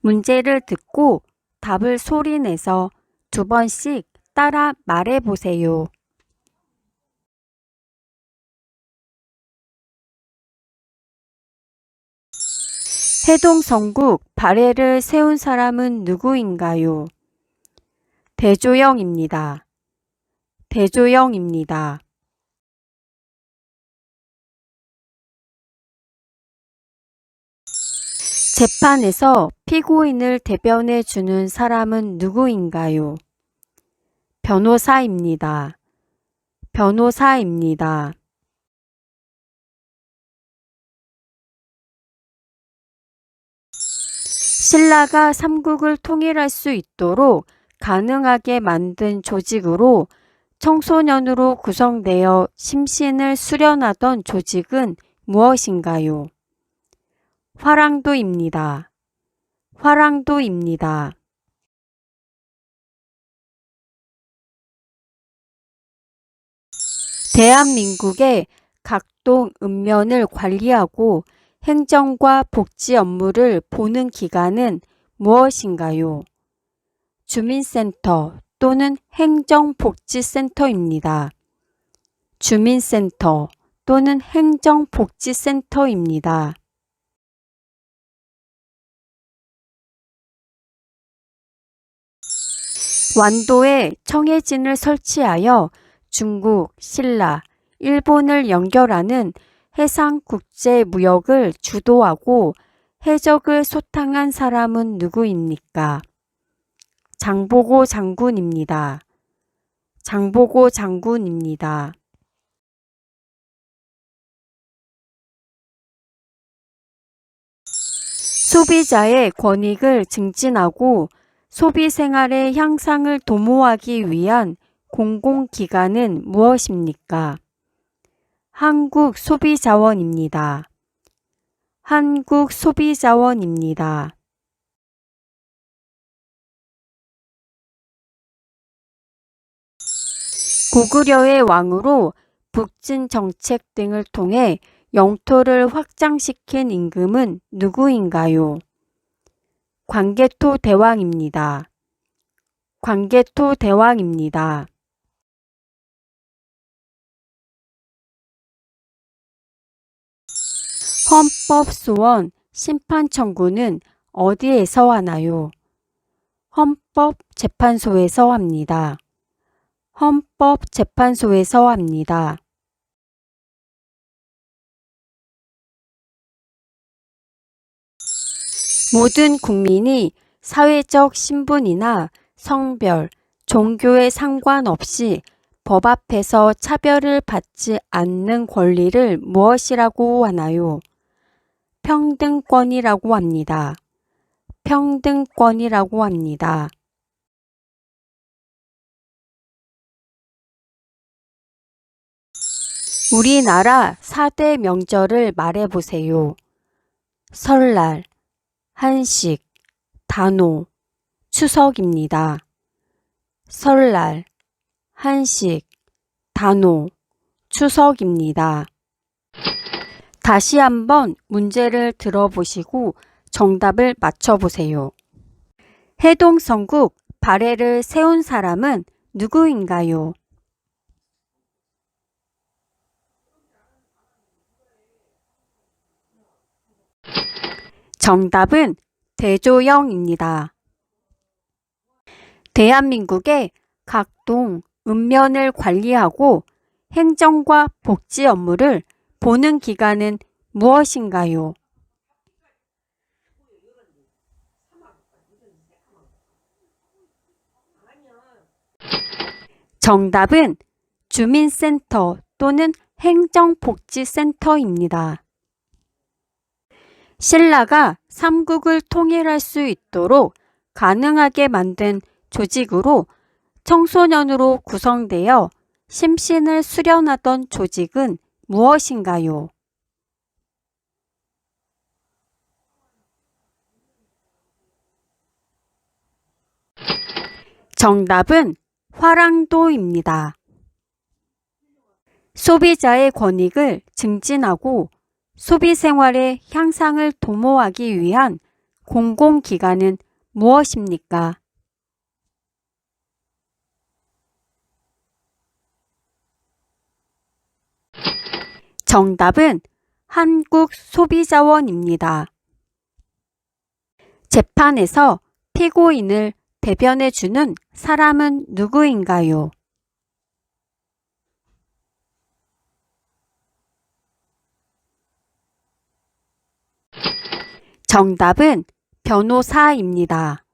문제를 듣고 답을 소리내서 2번씩 따라 말해보세요. 해동성국 발해를 세운 사람은 누구인가요? 대조영입니다. 대조영입니다. 재판에서 피고인을 대변해 주는 사람은 누구인가요? 변호사입니다. 변호사입니다. 신라가 삼국을 통일할 수 있도록 가능하게 만든 조직으로 청소년으로 구성되어 심신을 수련하던 조직은 무엇인가요? 화랑도입니다. 화랑도입니다. 대한민국의 각동 읍면을 관리하고 행정과 복지 업무를 보는 기관은 무엇인가요? 주민센터 또는 행정복지센터입니다. 주민센터 또는 행정복지센터입니다. 완도에 청해진을 설치하여 중국, 신라, 일본을 연결하는 해상국제무역을 주도하고 해적을 소탕한 사람은 누구입니까? 장보고 장군입니다. 장보고 장군입니다. 소비자의 권익을 증진하고 소비 생활의 향상을 도모하기 위한 공공기관은 무엇입니까? 한국소비자원입니다. 한국소비자원입니다. 고구려의 왕으로 북진 정책 등을 통해 영토를 확장시킨 임금은 누구인가요? 광개토 대왕입니다. 광개토 대왕입니다. 헌법소원 심판청구는 어디에서 하나요? 헌법재판소에서 합니다. 헌법재판소에서 합니다. 모든 국민이 사회적 신분이나 성별, 종교에 상관없이 법 앞에서 차별을 받지 않는 권리를 무엇이라고 하나요? 평등권이라고 합니다. 평등권이라고 합니다. 우리나라 4대 명절을 말해보세요. 설날, 한식, 단오, 추석입니다. 설날, 한식, 단오, 추석입니다. 다시 한번 문제를 들어보시고 정답을 맞춰보세요. 해동성국 발해를 세운 사람은 누구인가요? 정답은 대조영입니다. 대한민국의 각동 읍면을 관리하고 행정과 복지 업무를 보는 기관은 무엇인가요? 정답은 주민센터 또는 행정복지센터입니다. 신라가 삼국을 통일할 수 있도록 가능하게 만든 조직으로 청소년으로 구성되어 심신을 수련하던 조직은 무엇인가요? 정답은 화랑도입니다. 소비자의 권익을 증진하고 소비 생활의 향상을 도모하기 위한 공공기관은 무엇입니까? 정답은 한국소비자원입니다. 재판에서 피고인을 대변해주는 사람은 누구인가요? 정답은 변호사입니다.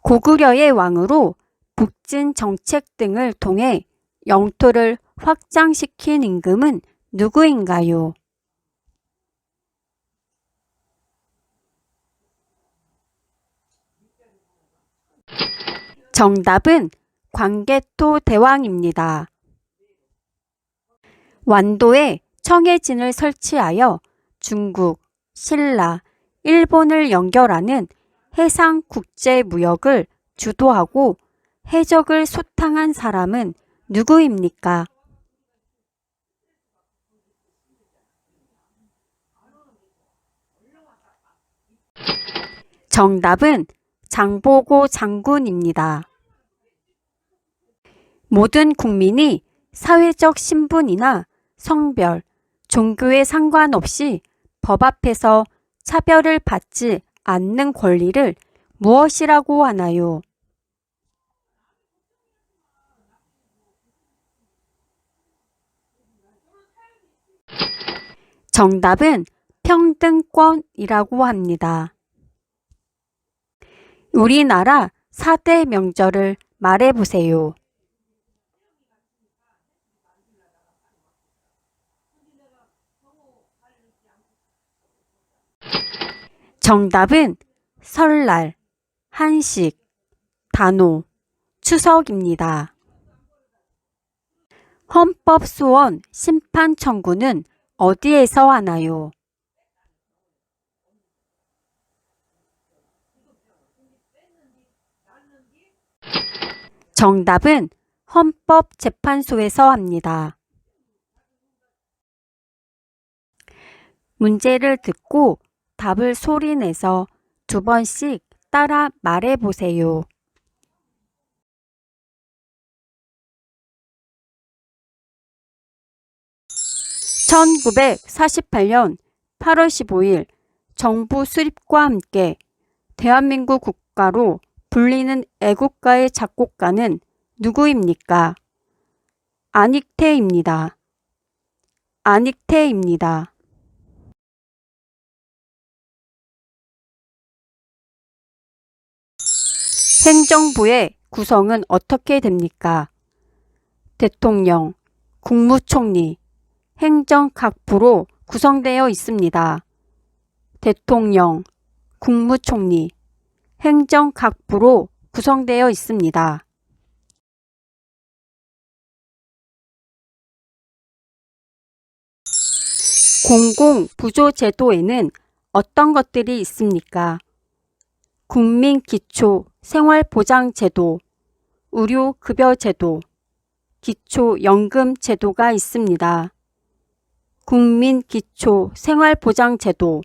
고구려의 왕으로 북진 정책 등을 통해 영토를 확장시킨 임금은 누구인가요? 정답은 광개토 대왕입니다. 완도에 청해진을 설치하여 중국, 신라, 일본을 연결하는 해상 국제 무역을 주도하고 해적을 소탕한 사람은 누구입니까? 정답은 장보고 장군입니다. 모든 국민이 사회적 신분이나 성별, 종교에 상관없이 법 앞에서 차별을 받지 않는 권리를 무엇이라고 하나요? 정답은 평등권이라고 합니다. 우리나라 4대 명절을 말해보세요. 정답은 설날, 한식, 단오, 추석입니다. 헌법소원 심판 청구는 어디에서 하나요? 정답은 헌법재판소에서 합니다. 문제를 듣고 답을 소리내서 2번씩 따라 말해보세요. 1948년 8월 15일 정부 수립과 함께 대한민국 국가로 불리는 애국가의 작곡가는 누구입니까? 안익태입니다. 안익태입니다. 행정부의 구성은 어떻게 됩니까? 대통령, 국무총리, 행정각부로 구성되어 있습니다. 대통령, 국무총리, 행정각부로 구성되어 있습니다. 공공부조제도에는 어떤 것들이 있습니까? 국민기초생활보장제도, 의료급여제도, 기초연금제도가 있습니다. 국민기초생활보장제도,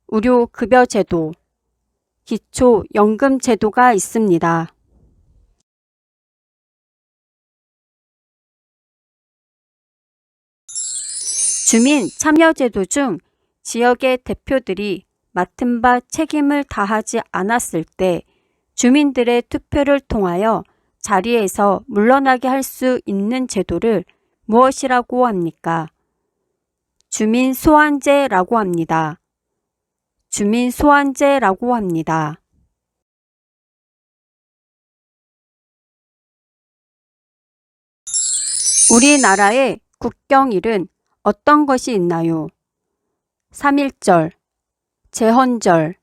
의료급여제도, 기초연금제도가 있습니다. 주민참여제도 중 지역의 대표들이 맡은 바 책임을 다하지 않았을 때 주민들의 투표를 통하여 자리에서 물러나게 할 수 있는 제도를 무엇이라고 합니까? 주민소환제라고 합니다. 주민소환제라고 합니다. 우리나라의 국경일은 어떤 것이 있나요? 3.1절, 제헌절,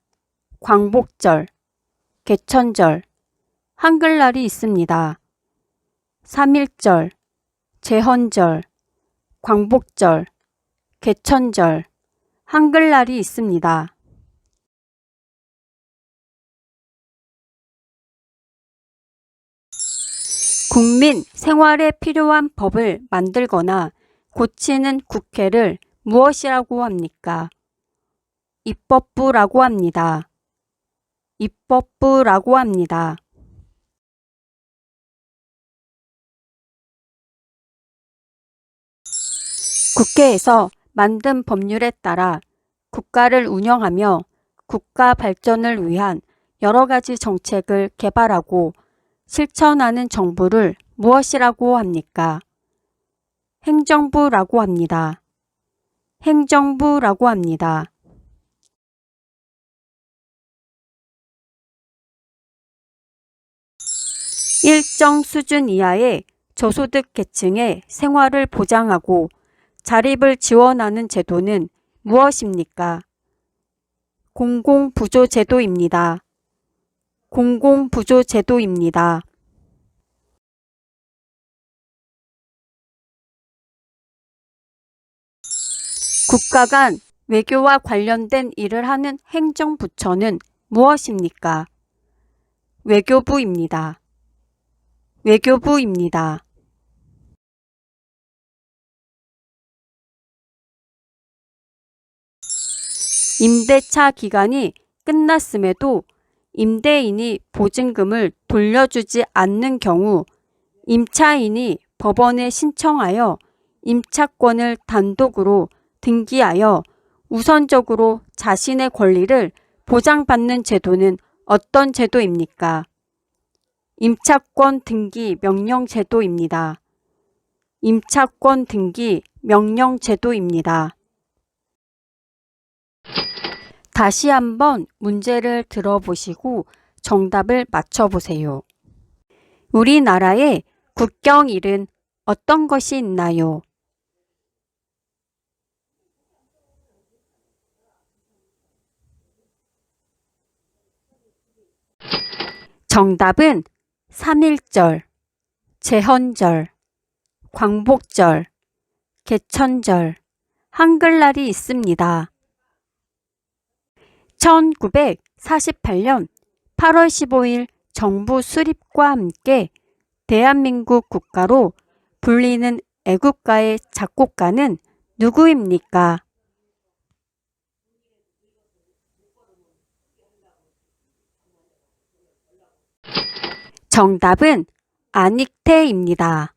광복절, 개천절, 한글날이 있습니다. 3.1절, 제헌절, 광복절, 개천절, 한글날이 있습니다. 국민 생활에 필요한 법을 만들거나 고치는 국회를 무엇이라고 합니까? 입법부라고 합니다. 입법부라고 합니다. 국회에서 만든 법률에 따라 국가를 운영하며 국가 발전을 위한 여러 가지 정책을 개발하고 실천하는 정부를 무엇이라고 합니까? 행정부라고 합니다. 행정부라고 합니다. 일정 수준 이하의 저소득 계층의 생활을 보장하고 자립을 지원하는 제도는 무엇입니까? 공공부조제도입니다. 공공부조제도입니다. 국가 간 외교와 관련된 일을 하는 행정부처는 무엇입니까? 외교부입니다. 외교부입니다. 임대차 기간이 끝났음에도 임대인이 보증금을 돌려주지 않는 경우 임차인이 법원에 신청하여 임차권을 단독으로 등기하여 우선적으로 자신의 권리를 보장받는 제도는 어떤 제도입니까? 임차권 등기 명령 제도입니다. 임차권 등기 명령 제도입니다. 다시 한번 문제를 들어보시고 정답을 맞춰보세요. 우리나라의 국경일은 어떤 것이 있나요? 정답은 3.1절, 제헌절, 광복절, 개천절, 한글날이 있습니다. 1948년 8월 15일 정부 수립과 함께 대한민국 국가로 불리는 애국가의 작곡가는 누구입니까? 정답은 안익태입니다.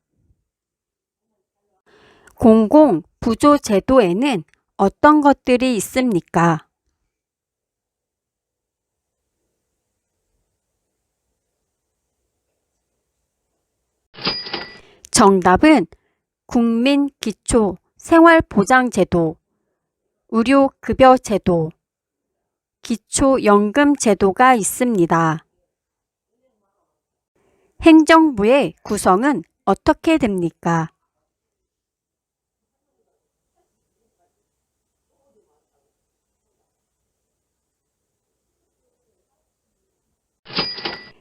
공공부조제도에는 어떤 것들이 있습니까? 정답은 국민기초생활보장제도, 의료급여제도, 기초연금제도가 있습니다. 행정부의 구성은 어떻게 됩니까?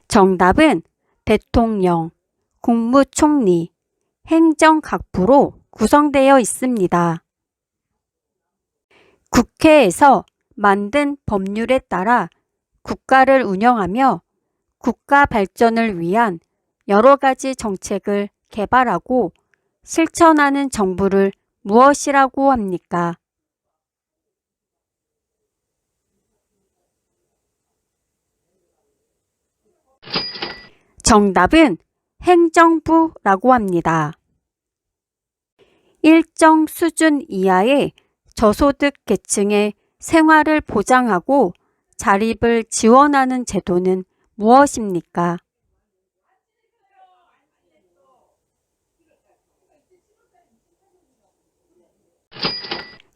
정답은 대통령, 국무총리, 행정각부로 구성되어 있습니다. 국회에서 만든 법률에 따라 국가를 운영하며 국가 발전을 위한 여러 가지 정책을 개발하고 실천하는 정부를 무엇이라고 합니까? 정답은 행정부라고 합니다. 일정 수준 이하의 저소득 계층의 생활을 보장하고 자립을 지원하는 제도는 무엇입니까?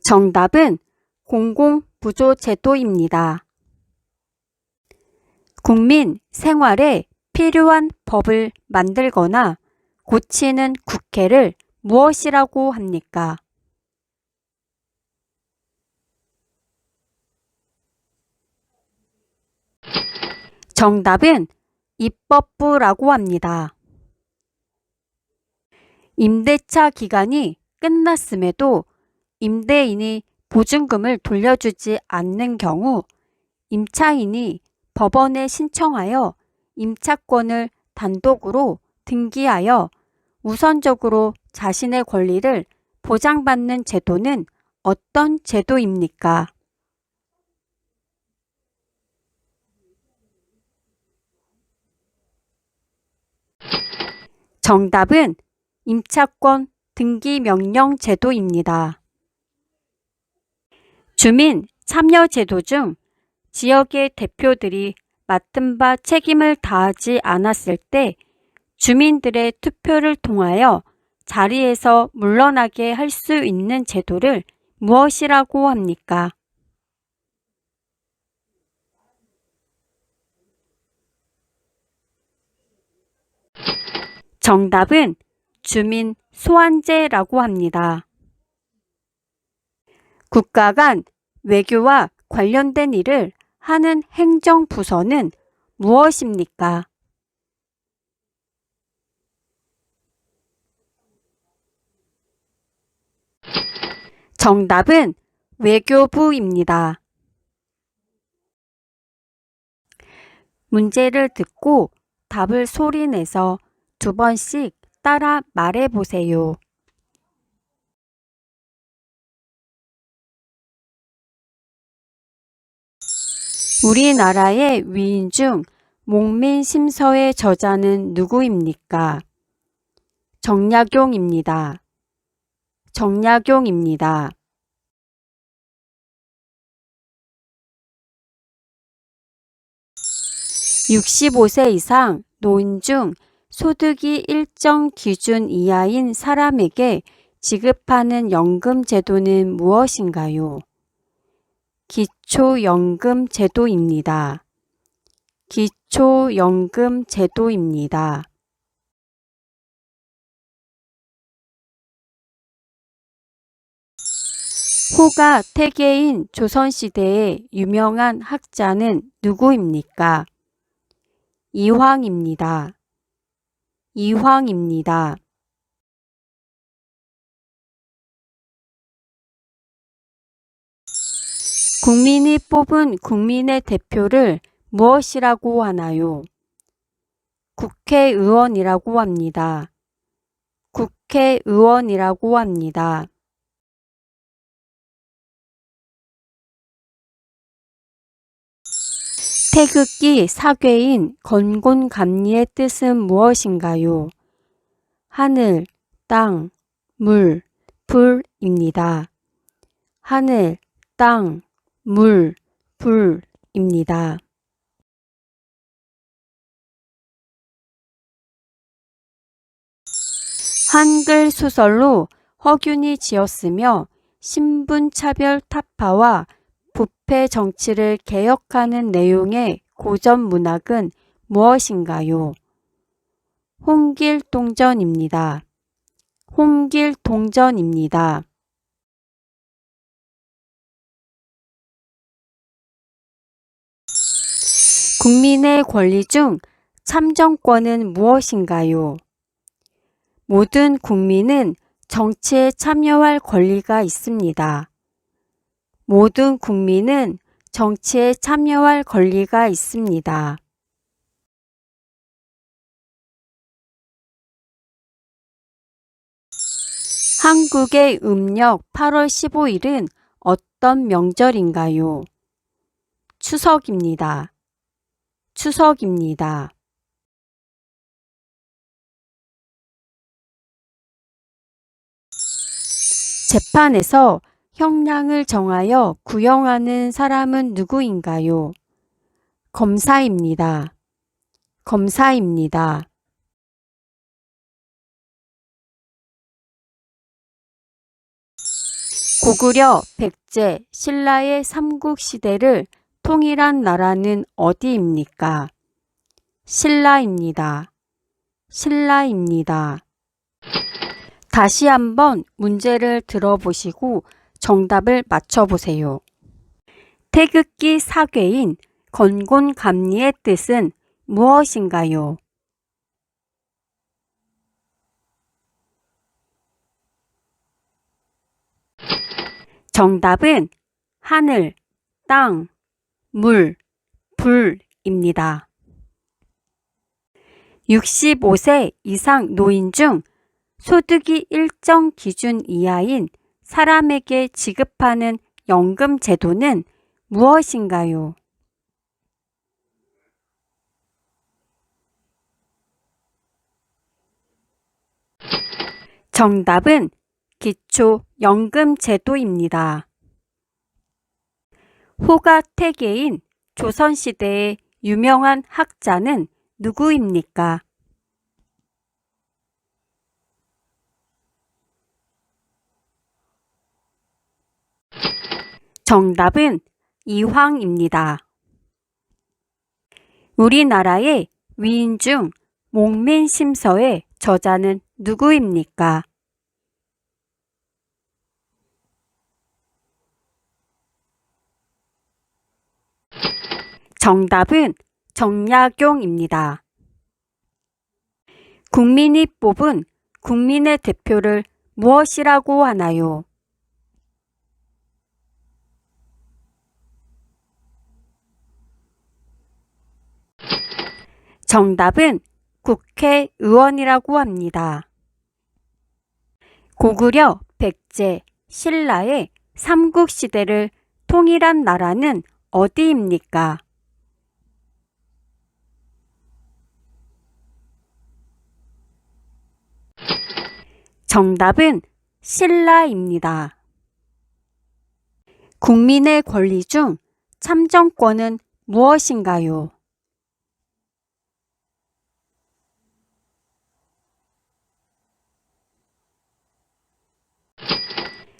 정답은 공공부조제도입니다. 국민 생활에 필요한 법을 만들거나 고치는 국회를 무엇이라고 합니까? 정답은 입법부라고 합니다. 임대차 기간이 끝났음에도 임대인이 보증금을 돌려주지 않는 경우 임차인이 법원에 신청하여 임차권을 단독으로 등기하여 우선적으로 자신의 권리를 보장받는 제도는 어떤 제도입니까? 정답은 임차권 등기명령 제도입니다. 주민 참여 제도 중 지역의 대표들이 맡은 바 책임을 다하지 않았을 때 주민들의 투표를 통하여 자리에서 물러나게 할 수 있는 제도를 무엇이라고 합니까? 정답은 주민 소환제라고 합니다. 국가 간 외교와 관련된 일을 하는 행정부서는 무엇입니까? 정답은 외교부입니다. 문제를 듣고 답을 소리내서 2번씩 따라 말해보세요. 우리나라의 위인 중 목민심서의 저자는 누구입니까? 정약용입니다. 정약용입니다. 65세 이상 노인 중 소득이 일정 기준 이하인 사람에게 지급하는 연금 제도는 무엇인가요? 기초연금 제도입니다. 기초연금 제도입니다. 호가 태계인 조선시대의 유명한 학자는 누구입니까? 이황입니다. 이황입니다. 국민이 뽑은 국민의 대표를 무엇이라고 하나요? 국회의원이라고 합니다. 국회의원이라고 합니다. 태극기 사괴인 건곤감리의 뜻은 무엇인가요? 하늘, 땅, 물, 불입니다. 하늘, 땅, 물, 불입니다. 한글 소설로 허균이 지었으며 신분차별 타파와 부패 정치를 개혁하는 내용의 고전 문학은 무엇인가요? 홍길동전입니다. 홍길동전입니다. 국민의 권리 중 참정권은 무엇인가요? 모든 국민은 정치에 참여할 권리가 있습니다. 모든 국민은 정치에 참여할 권리가 있습니다. 한국의 음력 8월 15일은 어떤 명절인가요? 추석입니다. 추석입니다. 재판에서 형량을 정하여 구형하는 사람은 누구인가요? 검사입니다. 검사입니다. 고구려, 백제, 신라의 삼국시대를 통일한 나라는 어디입니까? 신라입니다. 신라입니다. 다시 한번 문제를 들어보시고 정답을 맞춰보세요. 태극기 사괴인 건곤감리의 뜻은 무엇인가요? 정답은 하늘, 땅, 물, 불입니다. 65세 이상 노인 중 소득이 일정 기준 이하인 사람에게 지급하는 연금 제도는 무엇인가요? 정답은 기초연금제도입니다. 호가태계인 조선시대의 유명한 학자는 누구입니까? 정답은 이황입니다. 우리나라의 위인 중 목민심서의 저자는 누구입니까? 정답은 정약용입니다. 국민이 뽑은 국민의 대표를 무엇이라고 하나요? 정답은 국회의원이라고 합니다. 고구려, 백제, 신라의 삼국시대를 통일한 나라는 어디입니까? 정답은 신라입니다. 국민의 권리 중 참정권은 무엇인가요?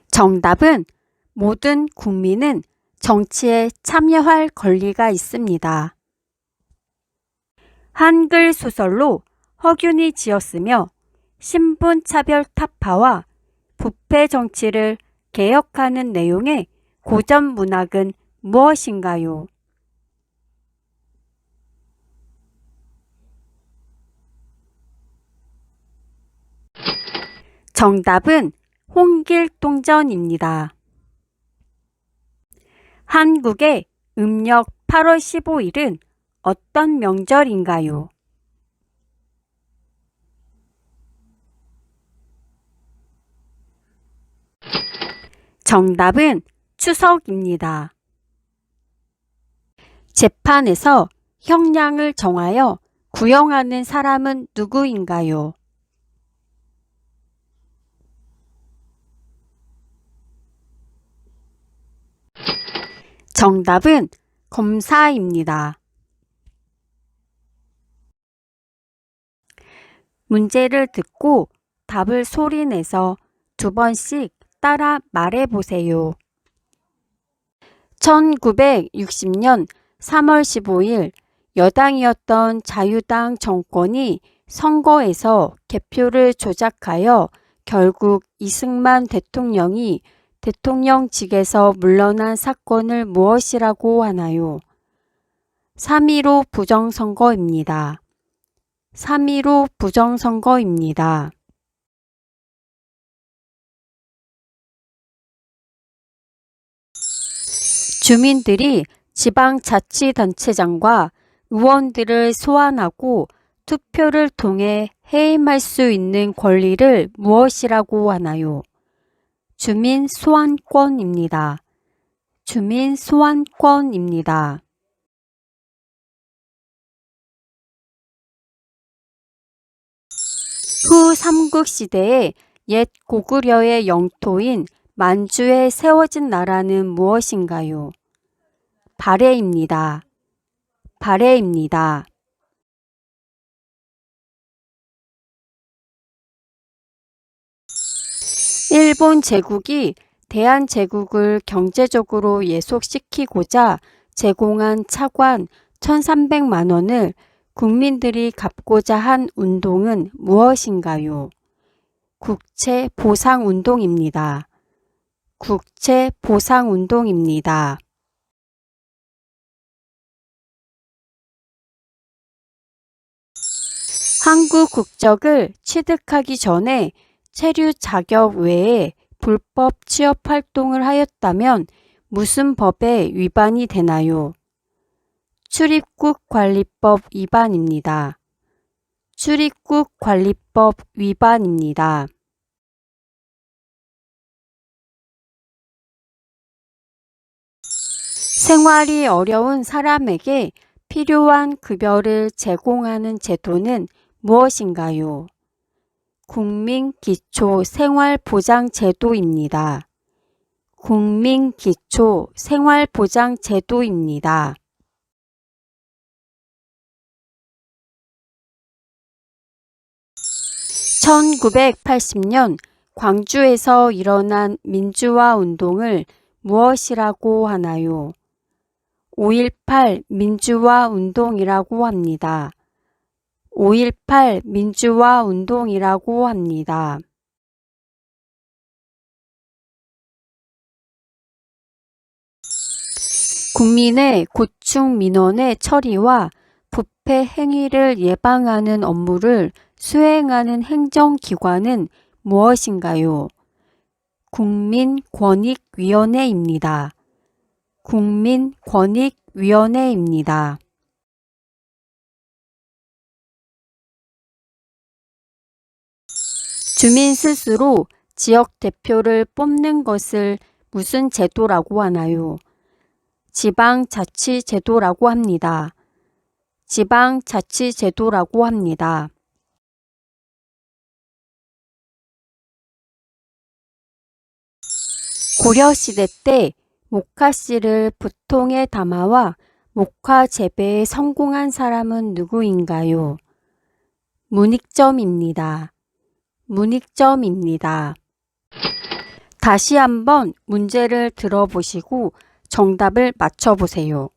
정답은 모든 국민은 정치에 참여할 권리가 있습니다. 한글 소설로 허균이 지었으며 신분차별 타파와 부패 정치를 개혁하는 내용의 고전 문학은 무엇인가요? 정답은 홍길동전입니다. 한국의 음력 8월 15일은 어떤 명절인가요? 정답은 추석입니다. 재판에서 형량을 정하여 구형하는 사람은 누구인가요? 정답은 검사입니다. 문제를 듣고 답을 소리내서 2번씩 따라 말해보세요. 1960년 3월 15일 여당이었던 자유당 정권이 선거에서 개표를 조작하여 결국 이승만 대통령이 대통령직에서 물러난 사건을 무엇이라고 하나요? 3.15 부정선거입니다. 3.15 부정선거입니다. 주민들이 지방자치단체장과 의원들을 소환하고 투표를 통해 해임할 수 있는 권리를 무엇이라고 하나요? 주민소환권입니다. 주민소환권입니다. 후 삼국시대의 옛 고구려의 영토인 만주에 세워진 나라는 무엇인가요? 발해입니다. 발해입니다. 일본 제국이 대한제국을 경제적으로 예속시키고자 제공한 차관 1,300만 원을 국민들이 갚고자 한 운동은 무엇인가요? 국채보상운동입니다. 국채보상운동입니다. 한국 국적을 취득하기 전에 체류 자격 외에 불법 취업 활동을 하였다면 무슨 법에 위반이 되나요? 출입국 관리법 위반입니다. 출입국 관리법 위반입니다. 생활이 어려운 사람에게 필요한 급여를 제공하는 제도는 무엇인가요? 국민기초생활보장제도입니다. 국민기초생활보장제도입니다. 1980년 광주에서 일어난 민주화 운동을 무엇이라고 하나요? 5.18 민주화 운동이라고 합니다. 5.18 민주화 운동이라고 합니다. 국민의 고충 민원의 처리와 부패 행위를 예방하는 업무를 수행하는 행정기관은 무엇인가요? 국민권익위원회입니다. 국민권익위원회입니다. 주민 스스로 지역 대표를 뽑는 것을 무슨 제도라고 하나요? 지방자치제도라고 합니다. 지방자치제도라고 합니다. 고려시대 때 목화씨를 부통에 담아와 목화 재배에 성공한 사람은 누구인가요? 문익점입니다. 문익점입니다. 다시 한번 문제를 들어보시고 정답을 맞춰보세요.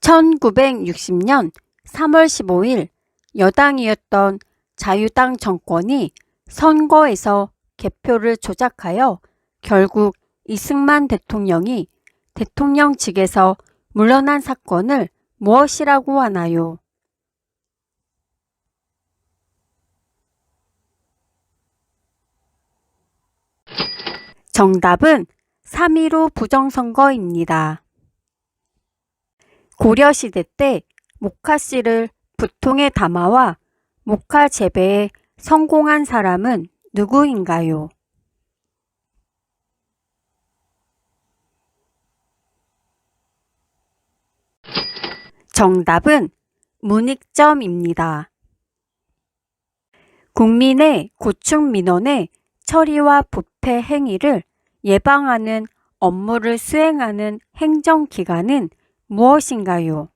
1960년 3월 15일 여당이었던 자유당 정권이 선거에서 개표를 조작하여 결국 이승만 대통령이 대통령직에서 물러난 사건을 무엇이라고 하나요? 정답은 3.15 부정선거입니다. 고려시대 때 목화씨를 부통에 담아와 목화 재배에 성공한 사람은 누구인가요? 정답은 문익점입니다. 국민의 고충 민원의 처리와 부패 행위를 예방하는 업무를 수행하는 행정기관은 무엇인가요?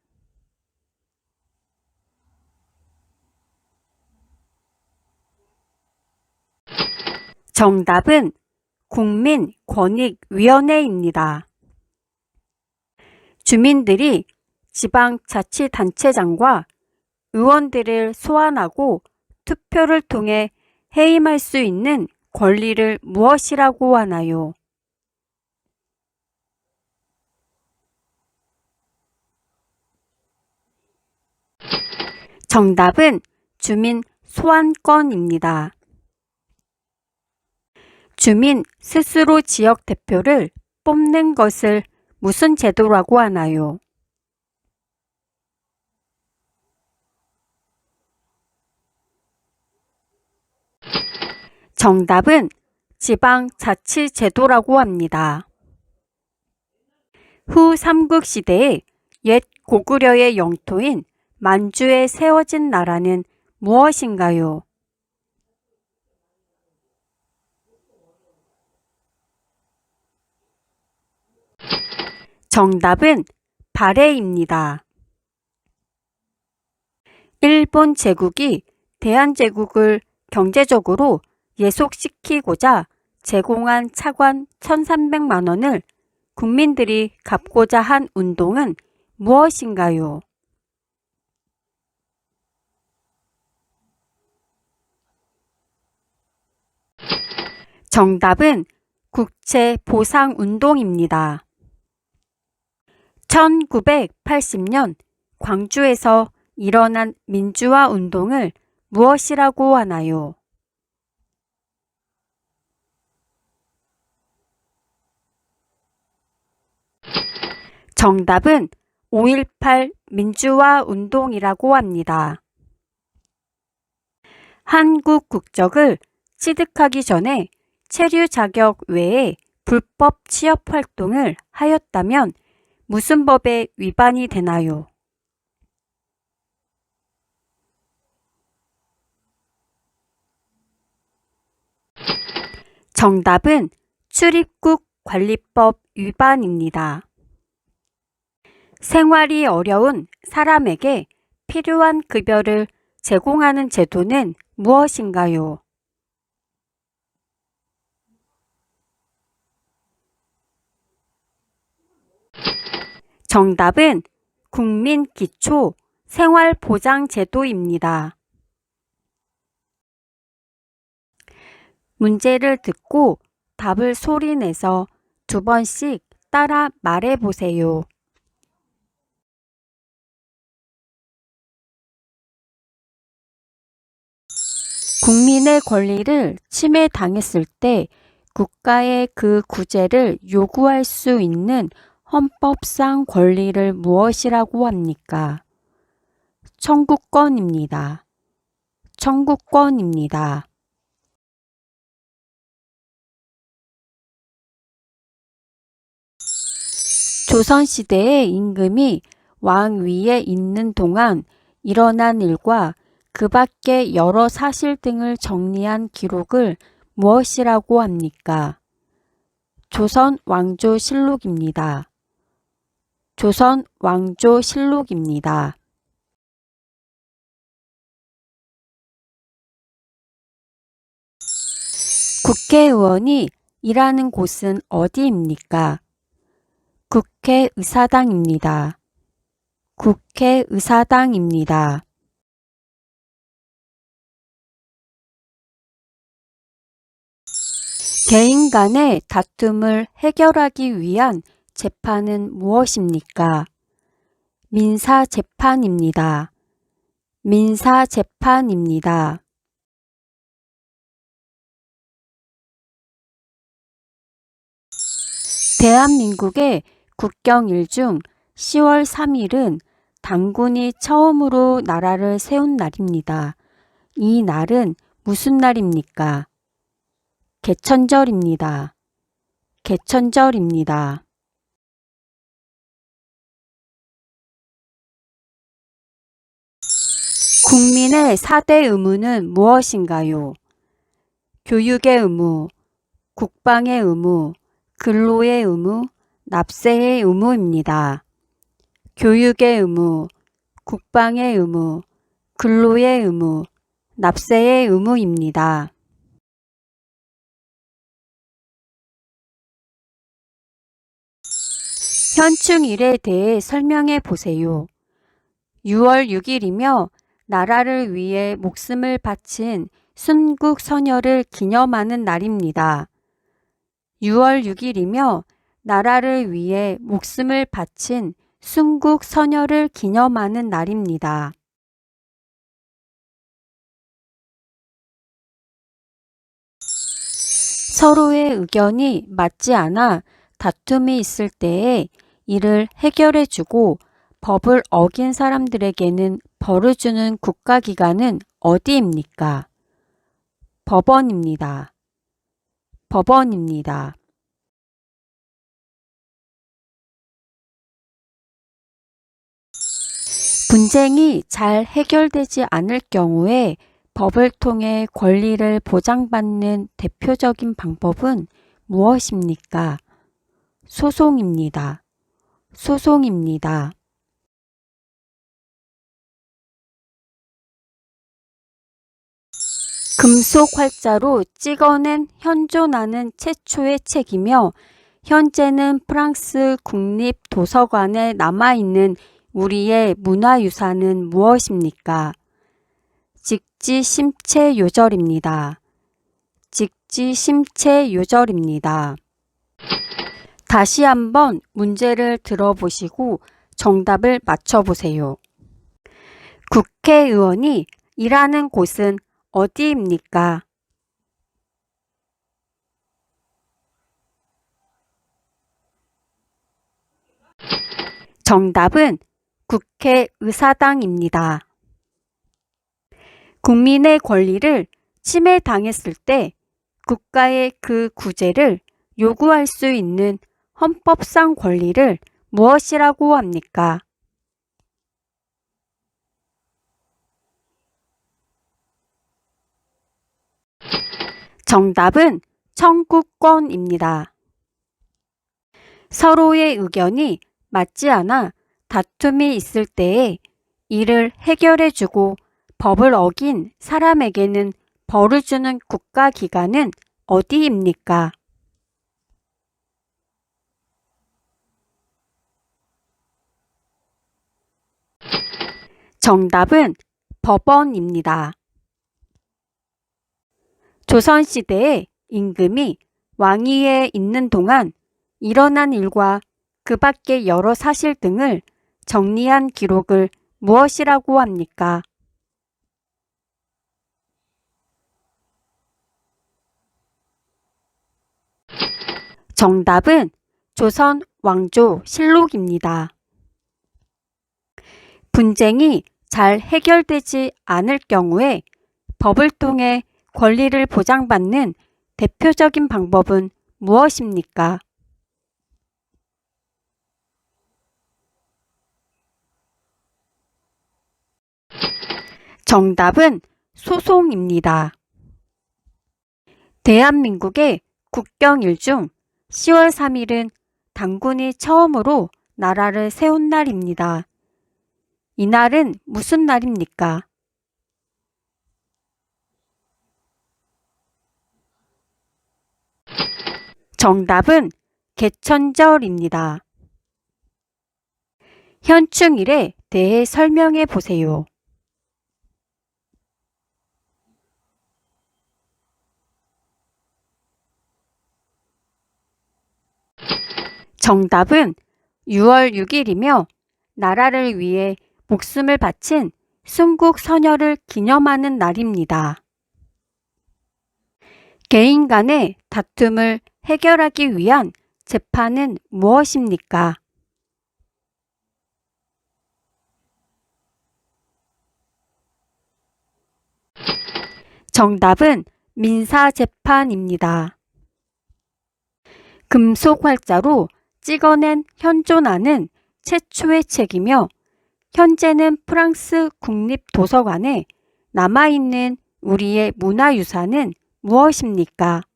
정답은 국민권익위원회입니다. 주민들이 지방자치단체장과 의원들을 소환하고 투표를 통해 해임할 수 있는 권리를 무엇이라고 하나요? 정답은 주민 소환권입니다. 주민 스스로 지역 대표를 뽑는 것을 무슨 제도라고 하나요? 정답은 지방자치제도라고 합니다. 후 삼국시대에 옛 고구려의 영토인 만주에 세워진 나라는 무엇인가요? 정답은 발해입니다. 일본 제국이 대한제국을 경제적으로 예속시키고자 제공한 차관 1,300만 원을 국민들이 갚고자 한 운동은 무엇인가요? 정답은 국채보상운동입니다. 1980년 광주에서 일어난 민주화 운동을 무엇이라고 하나요? 정답은 5.18 민주화 운동이라고 합니다. 한국 국적을 취득하기 전에 체류 자격 외에 불법 취업 활동을 하였다면 무슨 법에 위반이 되나요? 정답은 출입국 관리법 위반입니다. 생활이 어려운 사람에게 필요한 급여를 제공하는 제도는 무엇인가요? 정답은 국민기초 생활보장제도입니다. 문제를 듣고 답을 소리내서 2번씩 따라 말해보세요. 국민의 권리를 침해당했을 때 국가의 그 구제를 요구할 수 있는 헌법상 권리를 무엇이라고 합니까? 청구권입니다. 청구권입니다. 조선시대의 임금이 왕 위에 있는 동안 일어난 일과 그 밖의 여러 사실 등을 정리한 기록을 무엇이라고 합니까? 조선 왕조실록입니다. 조선 왕조실록입니다. 국회의원이 일하는 곳은 어디입니까? 국회의사당입니다. 국회의사당입니다. 개인 간의 다툼을 해결하기 위한 재판은 무엇입니까? 민사재판입니다. 민사재판입니다. 대한민국의 국경일 중 10월 3일은 단군이 처음으로 나라를 세운 날입니다. 이 날은 무슨 날입니까? 개천절입니다. 개천절입니다. 국민의 4대 의무는 무엇인가요? 교육의 의무, 국방의 의무, 근로의 의무, 납세의 의무입니다. 교육의 의무, 국방의 의무, 근로의 의무, 납세의 의무입니다. 현충일에 대해 설명해 보세요. 6월 6일이며 나라를 위해 목숨을 바친 순국 선열을 기념하는 날입니다. 6월 6일이며 나라를 위해 목숨을 바친 순국 선열을 기념하는 날입니다. 서로의 의견이 맞지 않아 다툼이 있을 때에 이를 해결해주고 법을 어긴 사람들에게는 벌을 주는 국가기관은 어디입니까? 법원입니다. 법원입니다. 분쟁이 잘 해결되지 않을 경우에 법을 통해 권리를 보장받는 대표적인 방법은 무엇입니까? 소송입니다. 소송입니다. 금속 활자로 찍어낸 현존하는 최초의 책이며 현재는 프랑스 국립도서관에 남아있는 우리의 문화유산은 무엇입니까? 직지심체요절입니다. 직지심체요절입니다. 다시 한번 문제를 들어보시고 정답을 맞춰보세요. 국회의원이 일하는 곳은 어디입니까? 정답은 국회의사당입니다. 국민의 권리를 침해당했을 때 국가의 그 구제를 요구할 수 있는 헌법상 권리를 무엇이라고 합니까? 정답은 청구권입니다. 서로의 의견이 맞지 않아 다툼이 있을 때에 이를 해결해주고 법을 어긴 사람에게는 벌을 주는 국가기관은 어디입니까? 정답은 법원입니다. 조선시대에 임금이 왕위에 있는 동안 일어난 일과 그 밖의 여러 사실 등을 정리한 기록을 무엇이라고 합니까? 정답은 조선 왕조 실록입니다. 분쟁이 잘 해결되지 않을 경우에 법을 통해 권리를 보장받는 대표적인 방법은 무엇입니까? 정답은 소송입니다. 대한민국의 국경일 중 10월 3일은 당군이 처음으로 나라를 세운 날입니다. 이날은 무슨 날입니까? 정답은 개천절입니다. 현충일에 대해 설명해 보세요. 정답은 6월 6일이며 나라를 위해 목숨을 바친 순국 선열을 기념하는 날입니다. 개인 간의 다툼을 해결하기 위한 재판은 무엇입니까? 정답은 민사재판입니다. 금속 활자로 찍어낸 현존하는 최초의 책이며 현재는 프랑스 국립도서관에 남아있는 우리의 문화유산은 무엇입니까?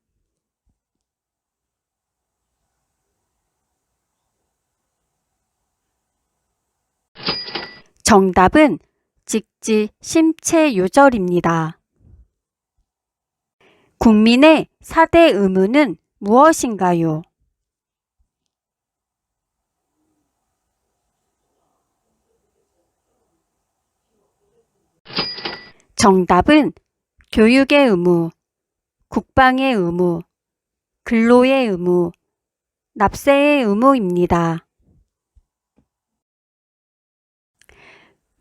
정답은 직지 심체요절입니다. 국민의 4대 의무는 무엇인가요? 정답은 교육의 의무, 국방의 의무, 근로의 의무, 납세의 의무입니다.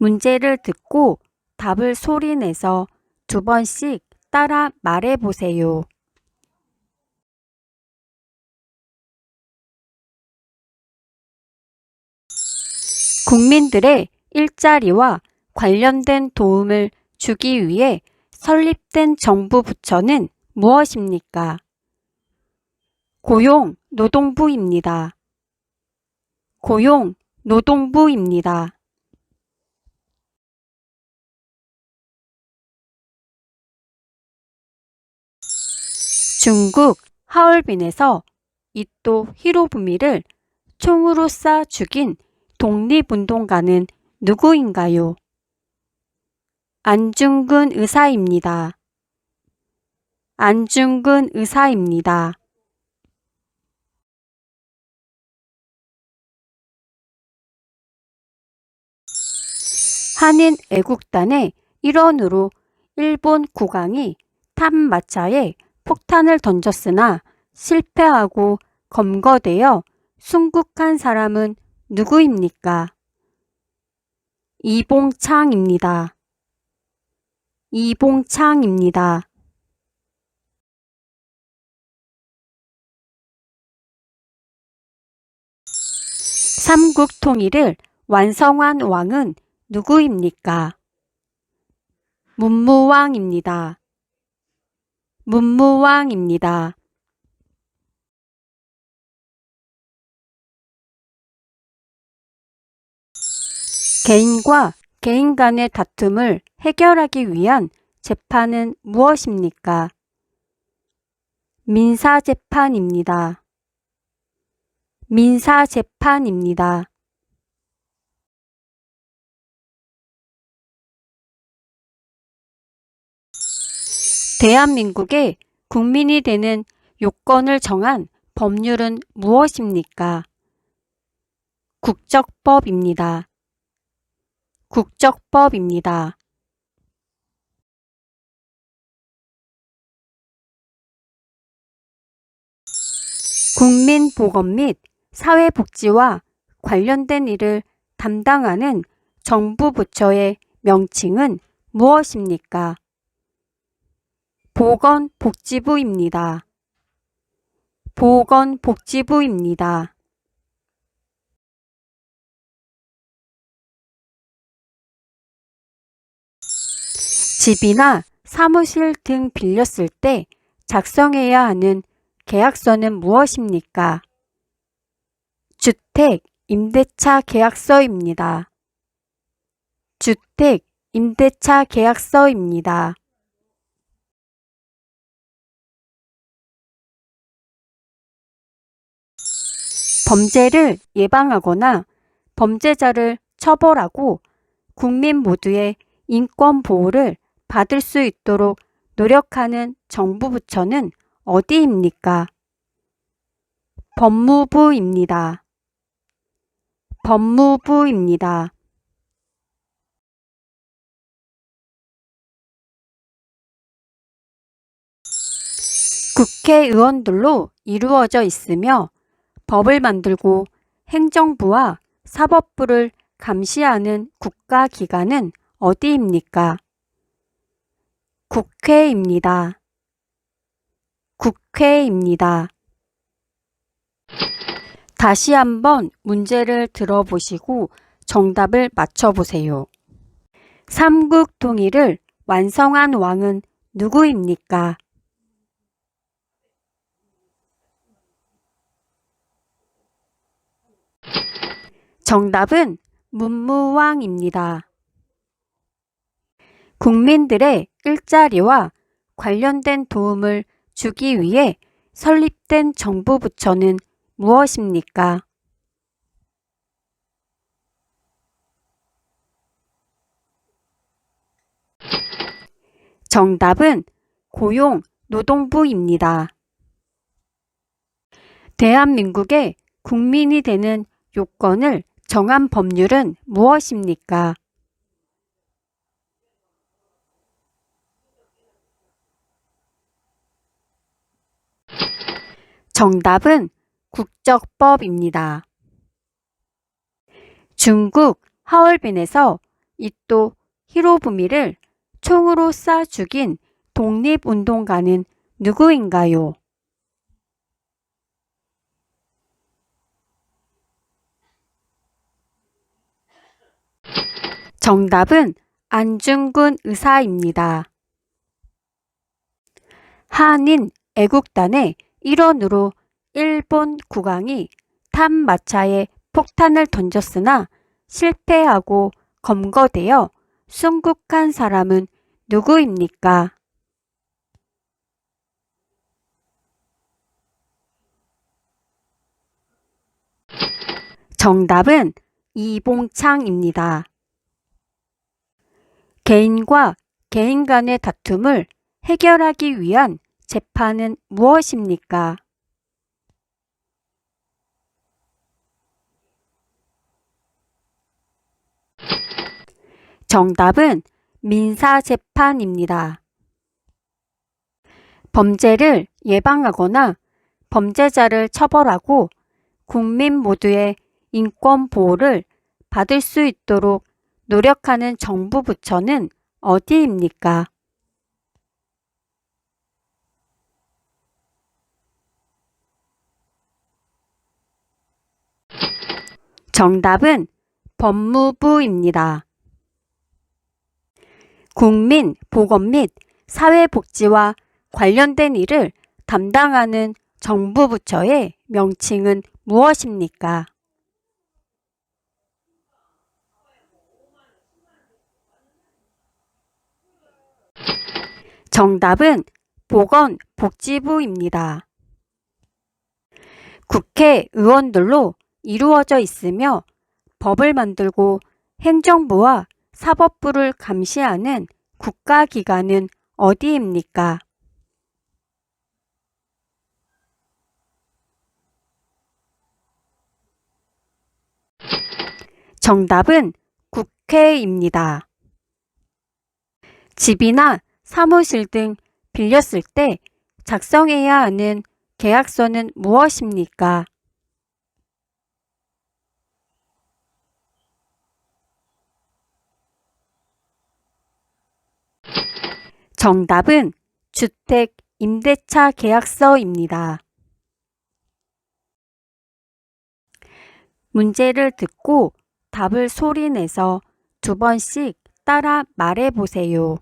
문제를 듣고 답을 소리내서 2번씩 따라 말해보세요. 국민들의 일자리와 관련된 도움을 주기 위해 설립된 정부 부처는 무엇입니까? 고용노동부입니다. 고용노동부입니다. 중국 하얼빈에서 이토 히로부미를 총으로 쏴 죽인 독립운동가는 누구인가요? 안중근 의사입니다. 안중근 의사입니다. 한인 애국단의 일원으로 일본 국왕이 탑마차에 폭탄을 던졌으나 실패하고 검거되어 순국한 사람은 누구입니까? 이봉창입니다. 이봉창입니다. 삼국 통일을 완성한 왕은 누구입니까? 문무왕입니다. 문무왕입니다. 개인과 개인 간의 다툼을 해결하기 위한 재판은 무엇입니까? 민사재판입니다. 민사재판입니다. 대한민국의 국민이 되는 요건을 정한 법률은 무엇입니까? 국적법입니다. 국적법입니다. 국민보건 및 사회복지와 관련된 일을 담당하는 정부 부처의 명칭은 무엇입니까? 보건복지부입니다. 보건복지부입니다. 집이나 사무실 등 빌렸을 때 작성해야 하는 계약서는 무엇입니까? 주택 임대차 계약서입니다. 주택 임대차 계약서입니다. 범죄를 예방하거나 범죄자를 처벌하고 국민 모두의 인권 보호를 받을 수 있도록 노력하는 정부 부처는 어디입니까? 법무부입니다. 법무부입니다. 국회의원들로 이루어져 있으며 법을 만들고 행정부와 사법부를 감시하는 국가기관은 어디입니까? 국회입니다. 국회입니다. 다시 한번 문제를 들어보시고 정답을 맞춰보세요. 삼국 통일을 완성한 왕은 누구입니까? 정답은 문무왕입니다. 국민들의 일자리와 관련된 도움을 주기 위해 설립된 정부 부처는 무엇입니까? 정답은 고용노동부입니다. 대한민국의 국민이 되는 요건을 정한 법률은 무엇입니까? 정답은 국적법입니다. 중국 하얼빈에서 이토 히로부미를 총으로 쏴 죽인 독립운동가는 누구인가요? 정답은 안중근 의사입니다. 한인 애국단의 일원으로 일본 국왕이 탄마차에 폭탄을 던졌으나 실패하고 검거되어 순국한 사람은 누구입니까? 정답은 이봉창입니다. 개인과 개인 간의 다툼을 해결하기 위한 재판은 무엇입니까? 정답은 민사재판입니다. 범죄를 예방하거나 범죄자를 처벌하고 국민 모두의 인권 보호를 받을 수 있도록 노력하는 정부 부처는 어디입니까? 정답은 법무부입니다. 국민 보건 및 사회복지와 관련된 일을 담당하는 정부 부처의 명칭은 무엇입니까? 정답은 보건복지부입니다. 국회의원들로 이루어져 있으며 법을 만들고 행정부와 사법부를 감시하는 국가기관은 어디입니까? 정답은 국회입니다. 집이나 사무실 등 빌렸을 때 작성해야 하는 계약서는 무엇입니까? 정답은 주택 임대차 계약서입니다. 문제를 듣고 답을 소리내서 2번씩 따라 말해보세요.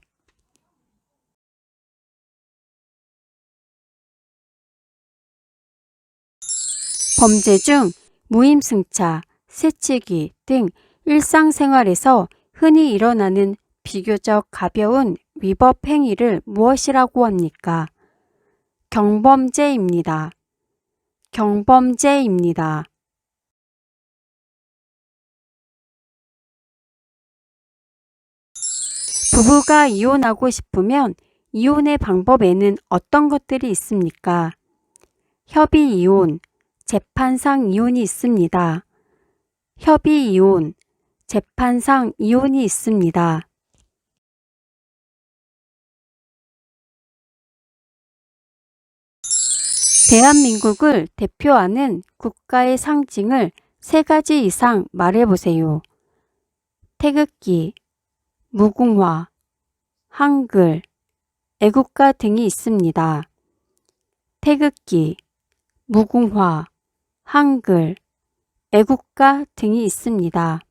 범죄 중 무임승차, 새치기 등 일상생활에서 흔히 일어나는 비교적 가벼운 위법 행위를 무엇이라고 합니까? 경범죄입니다. 경범죄입니다. 부부가 이혼하고 싶으면 이혼의 방법에는 어떤 것들이 있습니까? 협의이혼, 재판상 이혼이 있습니다. 협의이혼, 재판상 이혼이 있습니다. 대한민국을 대표하는 국가의 상징을 3가지 이상 말해보세요. 태극기, 무궁화, 한글, 애국가 등이 있습니다. 태극기, 무궁화, 한글, 애국가 등이 있습니다.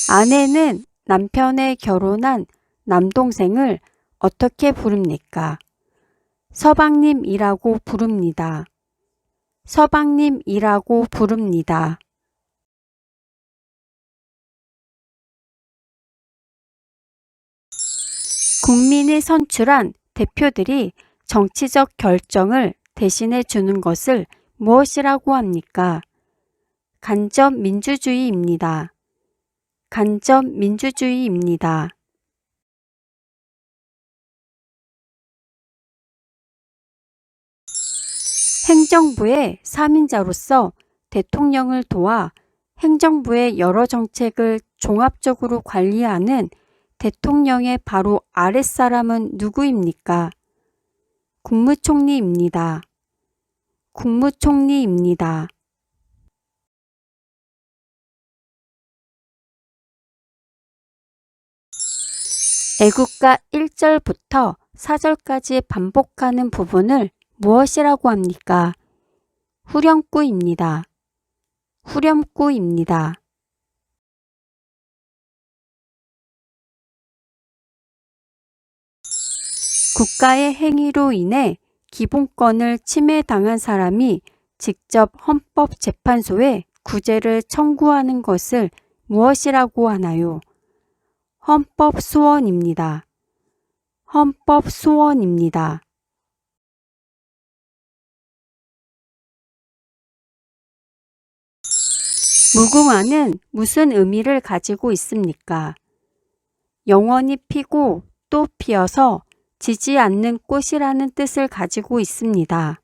아내는 남편의 결혼한 남동생을 어떻게 부릅니까? 서방님이라고 부릅니다. 서방님이라고 부릅니다. 국민이 선출한 대표들이 정치적 결정을 대신해 주는 것을 무엇이라고 합니까? 간접민주주의입니다. 간접민주주의입니다. 행정부의 3인자로서 대통령을 도와 행정부의 여러 정책을 종합적으로 관리하는 대통령의 바로 아랫사람은 누구입니까? 국무총리입니다. 국무총리입니다. 애국가 1절부터 4절까지 반복하는 부분을 무엇이라고 합니까? 후렴구입니다. 후렴구입니다. 국가의 행위로 인해 기본권을 침해당한 사람이 직접 헌법재판소에 구제를 청구하는 것을 무엇이라고 하나요? 헌법소원입니다. 헌법소원입니다. 무궁화는 무슨 의미를 가지고 있습니까? 영원히 피고 또 피어서 지지 않는 꽃이라는 뜻을 가지고 있습니다.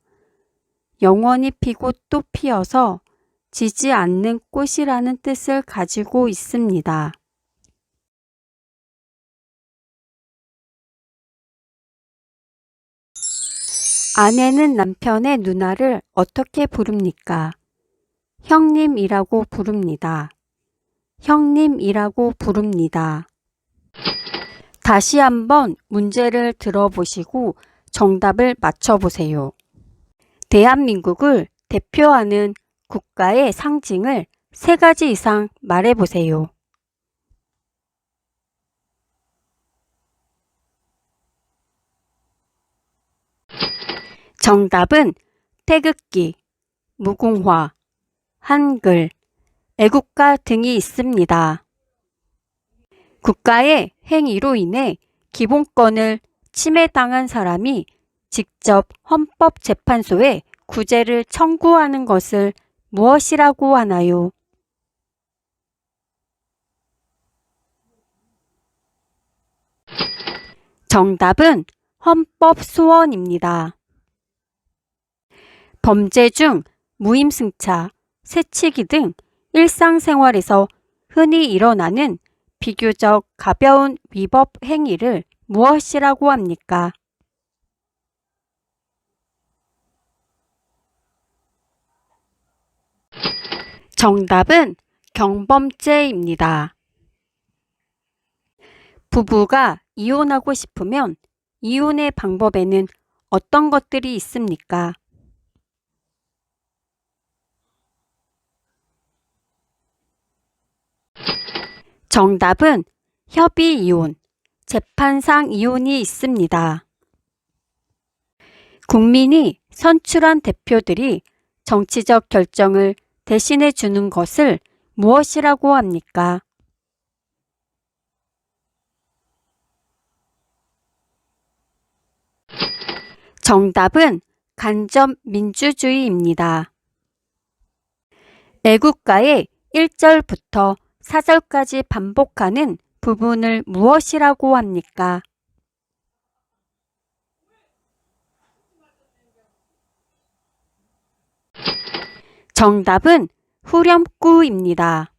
영원히 피고 또 피어서 지지 않는 꽃이라는 뜻을 가지고 있습니다. 아내는 남편의 누나를 어떻게 부릅니까? 형님이라고 부릅니다. 형님이라고 부릅니다. 다시 한번 문제를 들어보시고 정답을 맞춰보세요. 대한민국을 대표하는 국가의 상징을 3가지 이상 말해보세요. 정답은 태극기, 무궁화, 한글, 애국가 등이 있습니다. 국가의 행위로 인해 기본권을 침해당한 사람이 직접 헌법재판소에 구제를 청구하는 것을 무엇이라고 하나요? 정답은 헌법소원입니다. 범죄 중 무임승차, 새치기 등 일상생활에서 흔히 일어나는 비교적 가벼운 위법 행위를 무엇이라고 합니까? 정답은 경범죄입니다. 부부가 이혼하고 싶으면 이혼의 방법에는 어떤 것들이 있습니까? 정답은 협의 이혼, 재판상 이혼이 있습니다. 국민이 선출한 대표들이 정치적 결정을 대신해 주는 것을 무엇이라고 합니까? 정답은 간접민주주의입니다. 애국가의 1절부터 4절까지 반복하는 부분을 무엇이라고 합니까? 정답은 후렴구입니다.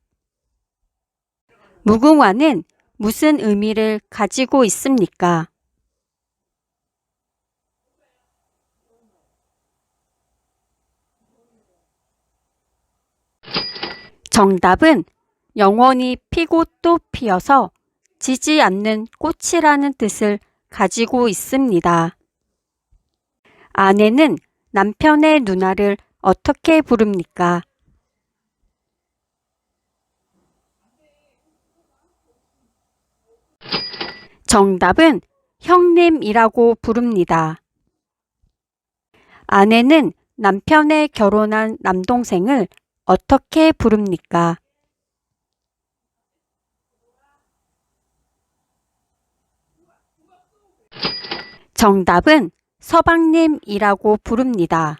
무궁화는 무슨 의미를 가지고 있습니까? 정답은 영원히 피고 또 피어서 지지 않는 꽃이라는 뜻을 가지고 있습니다. 아내는 남편의 누나를 어떻게 부릅니까? 정답은 형님이라고 부릅니다. 아내는 남편의 결혼한 남동생을 어떻게 부릅니까? 정답은 서방님이라고 부릅니다.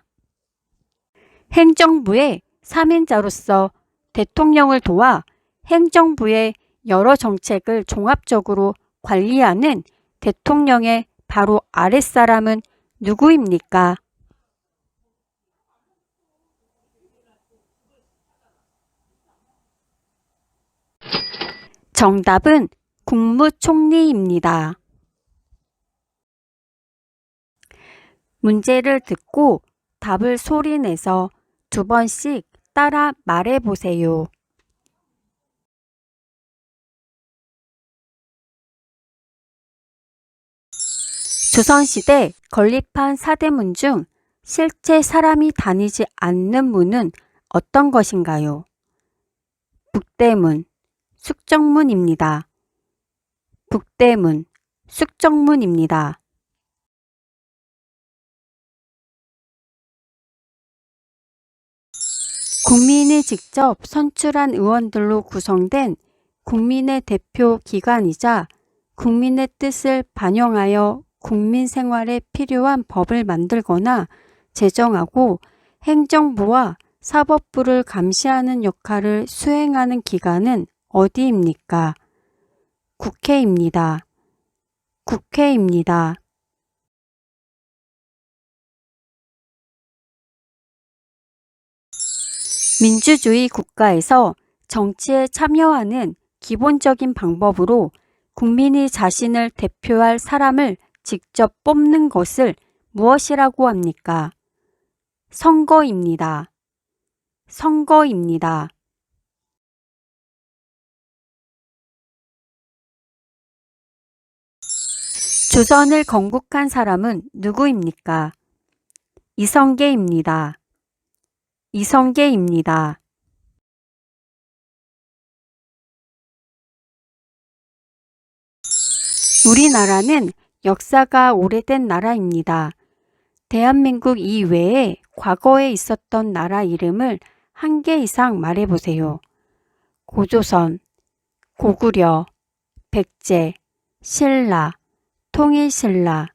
행정부의 3인자로서 대통령을 도와 행정부의 여러 정책을 종합적으로 관리하는 대통령의 바로 아랫사람은 누구입니까? 정답은 국무총리입니다. 문제를 듣고 답을 소리내서 2번씩 따라 말해보세요. 조선시대 건립한 사대문 중 실제 사람이 다니지 않는 문은 어떤 것인가요? 북대문, 숙정문입니다. 북대문, 숙정문입니다. 국민이 직접 선출한 의원들로 구성된 국민의 대표 기관이자 국민의 뜻을 반영하여 국민 생활에 필요한 법을 만들거나 제정하고 행정부와 사법부를 감시하는 역할을 수행하는 기관은 어디입니까? 국회입니다. 국회입니다. 민주주의 국가에서 정치에 참여하는 기본적인 방법으로 국민이 자신을 대표할 사람을 직접 뽑는 것을 무엇이라고 합니까? 선거입니다. 선거입니다. 조선을 건국한 사람은 누구입니까? 이성계입니다. 이성계입니다. 우리나라는 역사가 오래된 나라입니다. 대한민국 이외에 과거에 있었던 나라 이름을 한 개 이상 말해보세요. 고조선, 고구려, 백제, 신라, 통일신라,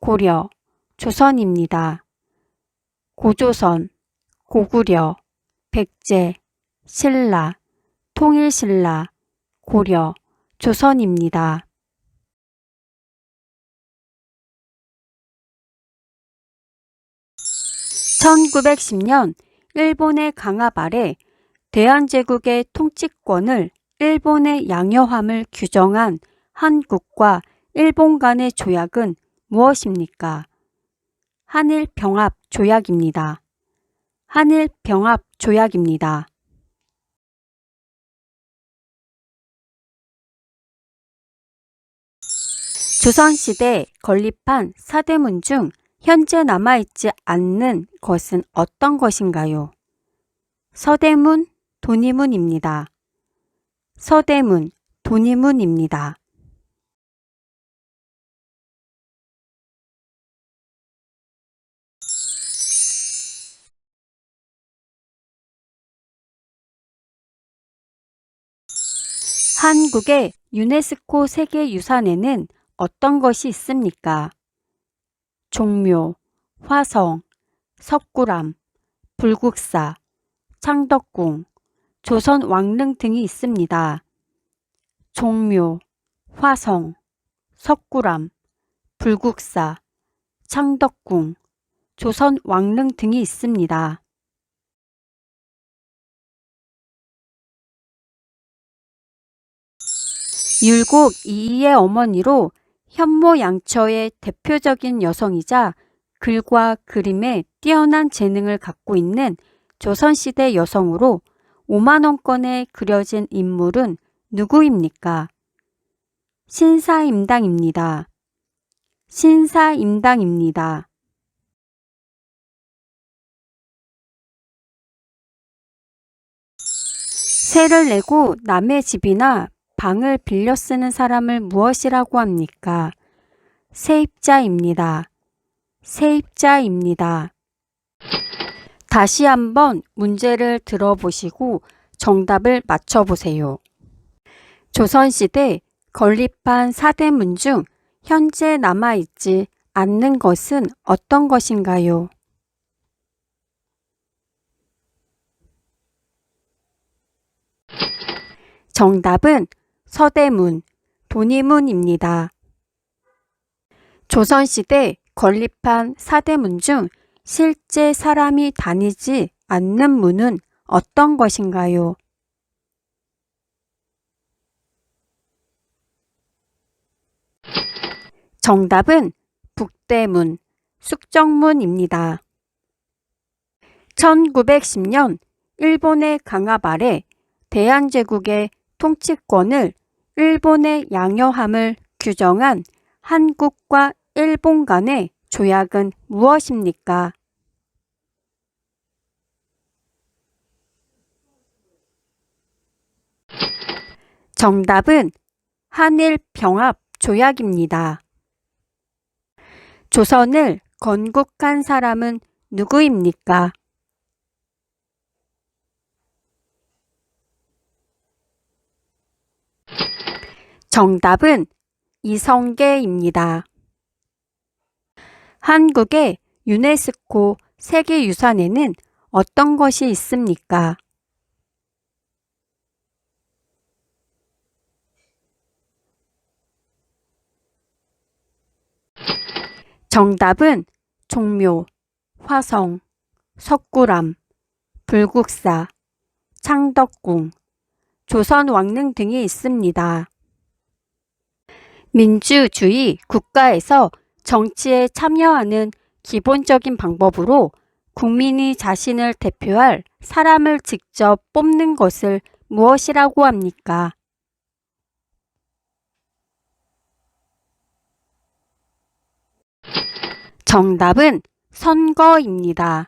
고려, 조선입니다. 고조선, 고구려, 백제, 신라, 통일신라, 고려, 조선입니다. 1910년 일본의 강압 아래 대한제국의 통치권을 일본의 양여함을 규정한 한국과 일본 간의 조약은 무엇입니까? 한일병합조약입니다. 한일병합조약입니다. 조선시대 건립한 사대문 중 현재 남아있지 않는 것은 어떤 것인가요? 서대문, 돈이문입니다. 서대문, 돈이문입니다. 한국의 유네스코 세계유산에는 어떤 것이 있습니까? 종묘, 화성, 석굴암, 불국사, 창덕궁, 조선 왕릉 등이 있습니다. 종묘, 화성, 석굴암, 불국사, 창덕궁, 조선 왕릉 등이 있습니다. 율곡 이이의 어머니로 현모양처의 대표적인 여성이자 글과 그림에 뛰어난 재능을 갖고 있는 조선시대 여성으로 5만원권에 그려진 인물은 누구입니까? 신사임당입니다. 신사임당입니다. 세를 내고 남의 집이나 방을 빌려 쓰는 사람을 무엇이라고 합니까? 세입자입니다. 세입자입니다. 다시 한번 문제를 들어보시고 정답을 맞춰보세요. 조선시대 건립한 사대문 중 현재 남아있지 않는 것은 어떤 것인가요? 정답은 서대문, 돈이문입니다. 조선시대 건립한 사대문 중 실제 사람이 다니지 않는 문은 어떤 것인가요? 정답은 북대문, 숙정문입니다. 1910년 일본의 강압 아래 대한제국의 통치권을 일본의 양여함을 규정한 한국과 일본 간의 조약은 무엇입니까? 정답은 한일병합조약입니다. 조선을 건국한 사람은 누구입니까? 정답은 이성계입니다. 한국의 유네스코 세계유산에는 어떤 것이 있습니까? 정답은 종묘, 화성, 석굴암, 불국사, 창덕궁, 조선 왕릉 등이 있습니다. 민주주의 국가에서 정치에 참여하는 기본적인 방법으로 국민이 자신을 대표할 사람을 직접 뽑는 것을 무엇이라고 합니까? 정답은 선거입니다.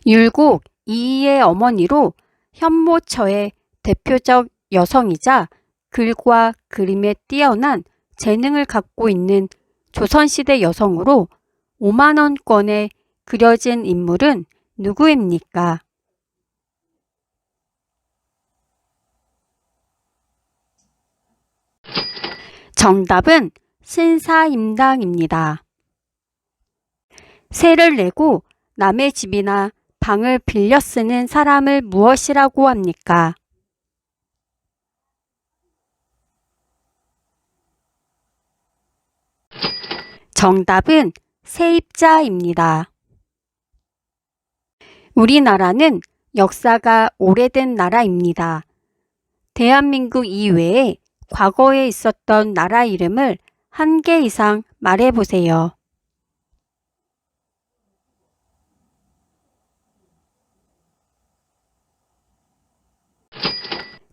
율곡 이이의 어머니로 현모처의 대표적 여성이자 글과 그림에 뛰어난 재능을 갖고 있는 조선시대 여성으로 5만원권에 그려진 인물은 누구입니까? 정답은 신사임당입니다. 세를 내고 남의 집이나 방을 빌려 쓰는 사람을 무엇이라고 합니까? 정답은 세입자입니다. 우리나라는 역사가 오래된 나라입니다. 대한민국 이외에 과거에 있었던 나라 이름을 한 개 이상 말해보세요.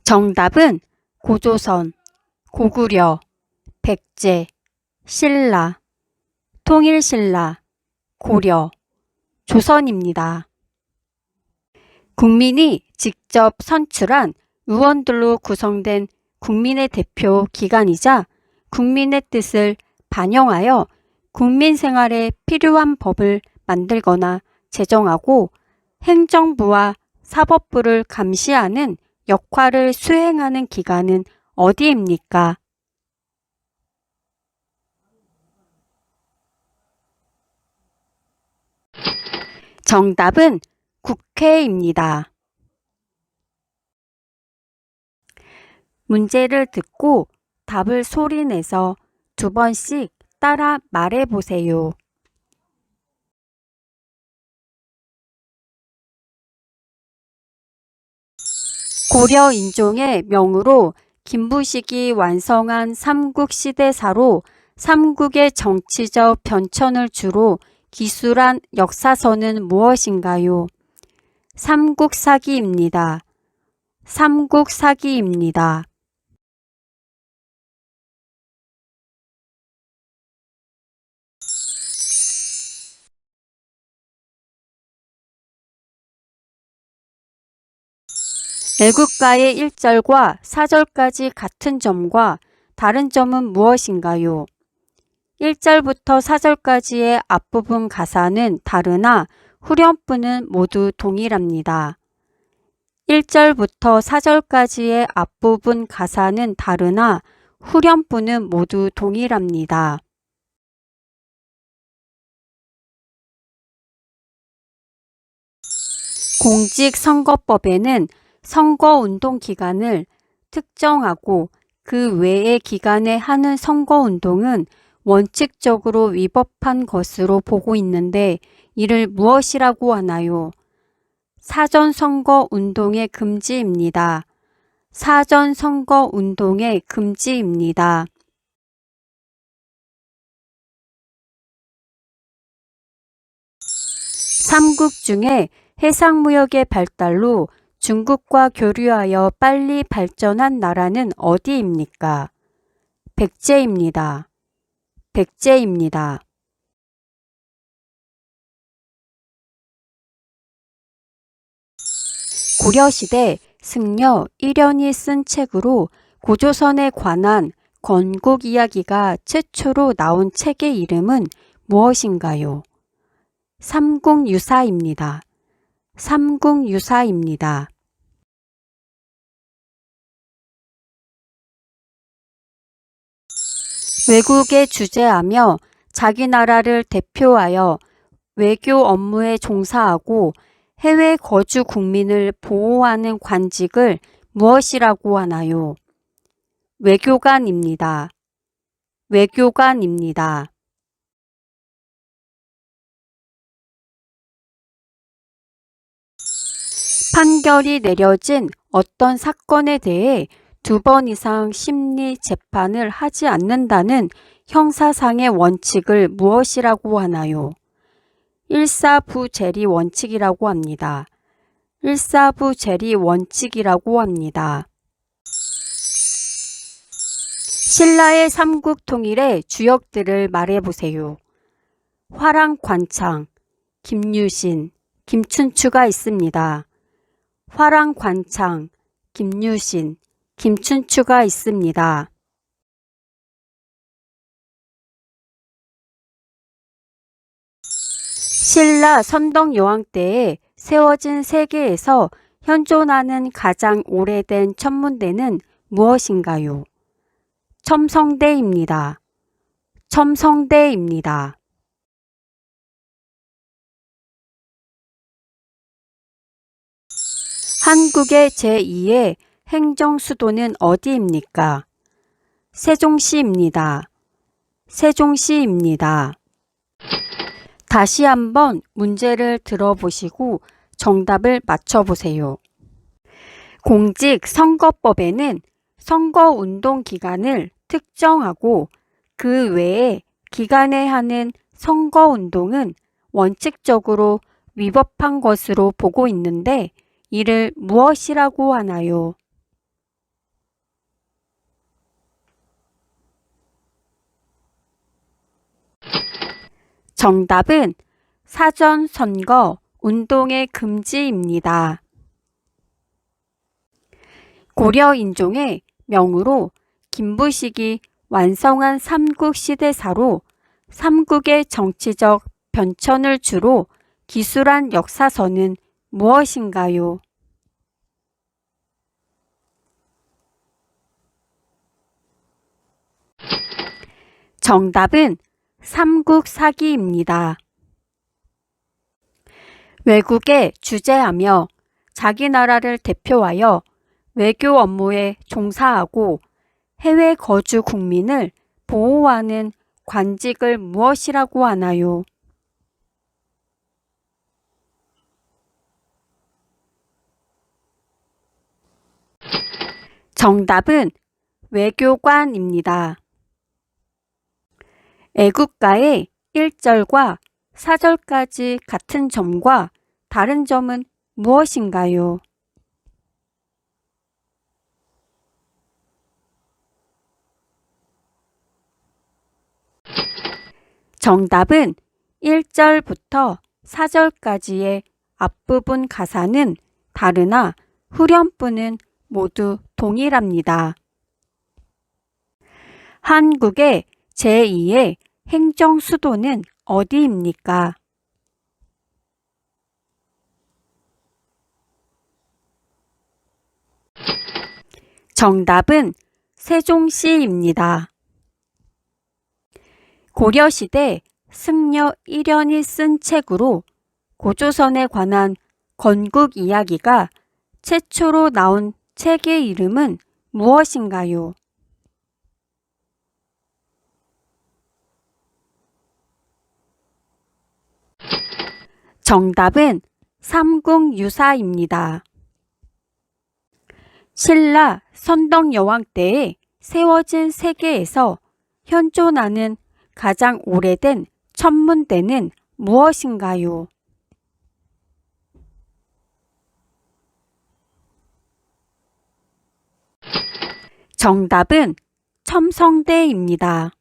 정답은 고조선, 고구려, 백제, 신라, 통일신라, 고려, 조선입니다. 국민이 직접 선출한 의원들로 구성된 국민의 대표 기관이자 국민의 뜻을 반영하여 국민 생활에 필요한 법을 만들거나 제정하고 행정부와 사법부를 감시하는 역할을 수행하는 기관은 어디입니까? 정답은 국회입니다. 문제를 듣고 답을 소리내서 2번씩 따라 말해보세요. 고려 인종의 명으로 김부식이 완성한 삼국시대사로 삼국의 정치적 변천을 주로 기술한 역사서는 무엇인가요? 삼국사기입니다. 삼국사기입니다. 애국가의 1절과 4절까지 같은 점과 다른 점은 무엇인가요? 1절부터 4절까지의 앞부분 가사는 다르나 후렴부는 모두 동일합니다. 1절부터 4절까지의 앞부분 가사는 다르나 후렴부는 모두 동일합니다. 공직선거법에는 선거운동 기간을 특정하고 그 외의 기간에 하는 선거운동은 원칙적으로 위법한 것으로 보고 있는데 이를 무엇이라고 하나요? 사전선거운동의 금지입니다. 사전선거운동의 금지입니다. 삼국 중에 해상무역의 발달로 중국과 교류하여 빨리 발전한 나라는 어디입니까? 백제입니다. 백제입니다. 고려시대 승려 일연이 쓴 책으로 고조선에 관한 건국 이야기가 최초로 나온 책의 이름은 무엇인가요? 삼국유사입니다. 삼국유사입니다. 외국에 주재하며 자기 나라를 대표하여 외교 업무에 종사하고 해외 거주 국민을 보호하는 관직을 무엇이라고 하나요? 외교관입니다. 외교관입니다. 판결이 내려진 어떤 사건에 대해 2번 이상 심리 재판을 하지 않는다는 형사상의 원칙을 무엇이라고 하나요? 일사부재리 원칙이라고 합니다. 일사부재리 원칙이라고 합니다. 신라의 삼국 통일의 주역들을 말해보세요. 화랑관창, 김유신, 김춘추가 있습니다. 화랑관창, 김유신, 김춘추가 있습니다. 신라 선덕여왕 때에 세워진 세계에서 현존하는 가장 오래된 천문대는 무엇인가요? 첨성대입니다. 첨성대입니다. 한국의 제2의 행정수도는 어디입니까? 세종시입니다. 세종시입니다. 다시 한번 문제를 들어보시고 정답을 맞춰보세요. 공직선거법에는 선거운동 기간을 특정하고 그 외에 기간에 하는 선거운동은 원칙적으로 위법한 것으로 보고 있는데 이를 무엇이라고 하나요? 정답은 사전선거 운동의 금지입니다. 고려인종의 명으로 김부식이 완성한 삼국시대사로 삼국의 정치적 변천을 주로 기술한 역사서는 무엇인가요? 정답은 삼국사기입니다. 외국에 주재하며 자기 나라를 대표하여 외교 업무에 종사하고 해외 거주 국민을 보호하는 관직을 무엇이라고 하나요? 정답은 외교관입니다. 애국가의 1절과 4절까지 같은 점과 다른 점은 무엇인가요? 정답은 1절부터 4절까지의 앞부분 가사는 다르나 후렴부는 모두 동일합니다. 한국의 제2의 행정수도는 어디입니까? 정답은 세종시입니다. 고려시대 승려 일연이 쓴 책으로 고조선에 관한 건국 이야기가 최초로 나온 책의 이름은 무엇인가요? 정답은 삼국유사입니다. 신라 선덕여왕 때에 세워진 세계에서 현존하는 가장 오래된 천문대는 무엇인가요? 정답은 첨성대입니다.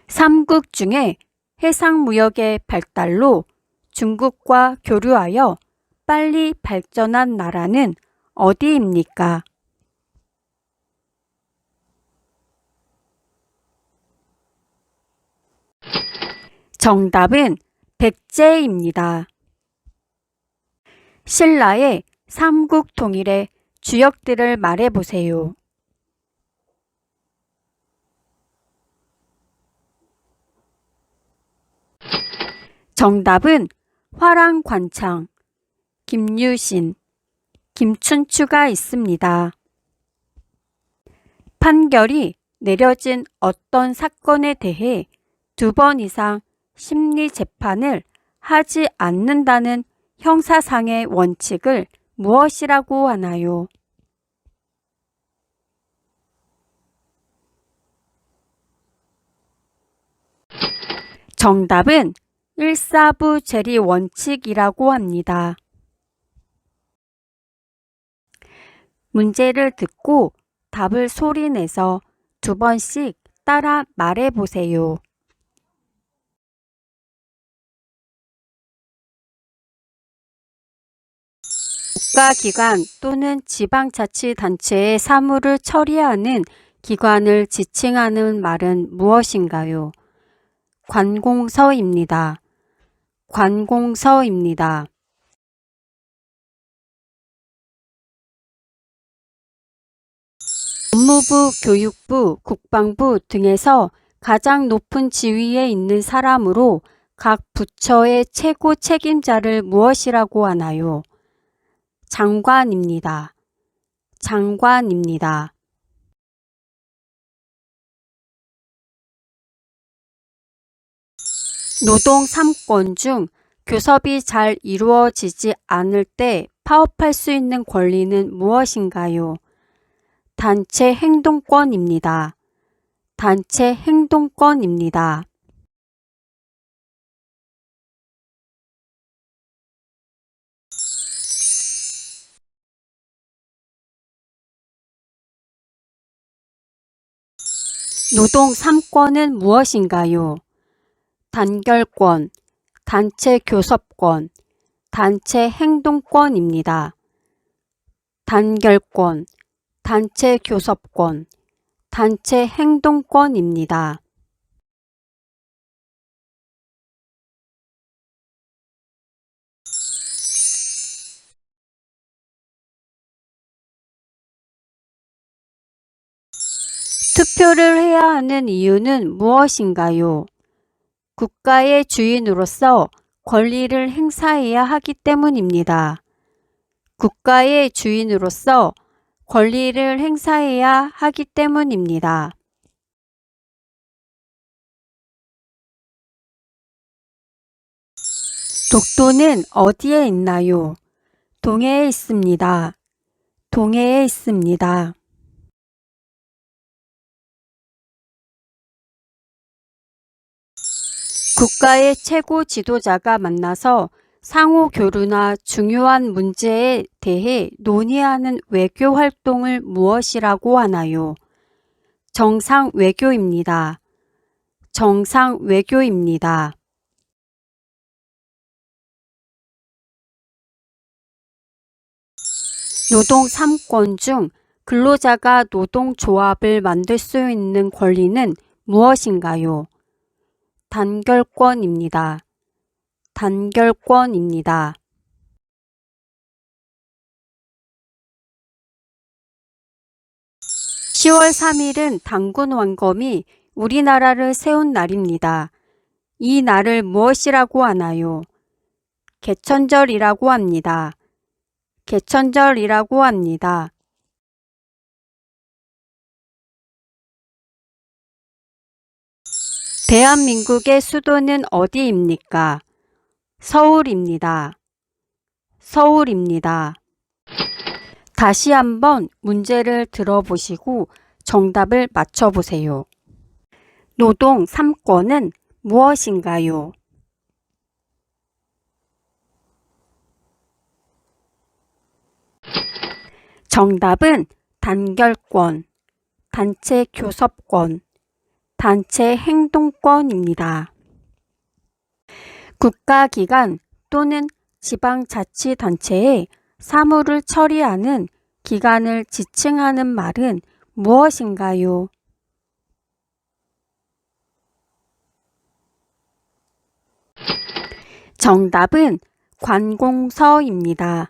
삼국 중에 해상무역의 발달로 중국과 교류하여 빨리 발전한 나라는 어디입니까? 정답은 백제입니다. 신라의 삼국 통일의 주역들을 말해보세요. 정답은 화랑관창, 김유신, 김춘추가 있습니다. 판결이 내려진 어떤 사건에 대해 2번 이상 심리재판을 하지 않는다는 형사상의 원칙을 무엇이라고 하나요? 정답은 일사부재리 원칙이라고 합니다. 문제를 듣고 답을 소리내서 2번씩 따라 말해보세요. 국가기관 또는 지방자치단체의 사무를 처리하는 기관을 지칭하는 말은 무엇인가요? 관공서입니다. 관공서입니다. 법무부, 교육부, 국방부 등에서 가장 높은 지위에 있는 사람으로 각 부처의 최고 책임자를 무엇이라고 하나요? 장관입니다. 장관입니다. 노동 3권 중 교섭이 잘 이루어지지 않을 때 파업할 수 있는 권리는 무엇인가요? 단체 행동권입니다. 단체 행동권입니다. 노동 3권은 무엇인가요? 단결권, 단체 교섭권, 단체 행동권입니다. 단결권, 단체 교섭권, 단체 행동권입니다. 투표를 해야 하는 이유는 무엇인가요? 국가의 주인으로서 권리를 행사해야 하기 때문입니다. 국가의 주인으로서 권리를 행사해야 하기 때문입니다. 독도는 어디에 있나요? 동해에 있습니다. 동해에 있습니다. 국가의 최고 지도자가 만나서 상호 교류나 중요한 문제에 대해 논의하는 외교 활동을 무엇이라고 하나요? 정상 외교입니다. 정상 외교입니다. 노동 3권 중 근로자가 노동조합을 만들 수 있는 권리는 무엇인가요? 단결권입니다. 단결권입니다. 10월 3일은 단군 왕검이 우리나라를 세운 날입니다. 이 날을 무엇이라고 하나요? 개천절이라고 합니다. 개천절이라고 합니다. 대한민국의 수도는 어디입니까? 서울입니다. 서울입니다. 다시 한번 문제를 들어보시고 정답을 맞춰보세요. 노동 3권은 무엇인가요? 정답은 단결권, 단체 교섭권, 단체 행동권입니다. 국가기관 또는 지방자치단체의 사무를 처리하는 기관을 지칭하는 말은 무엇인가요? 정답은 관공서입니다.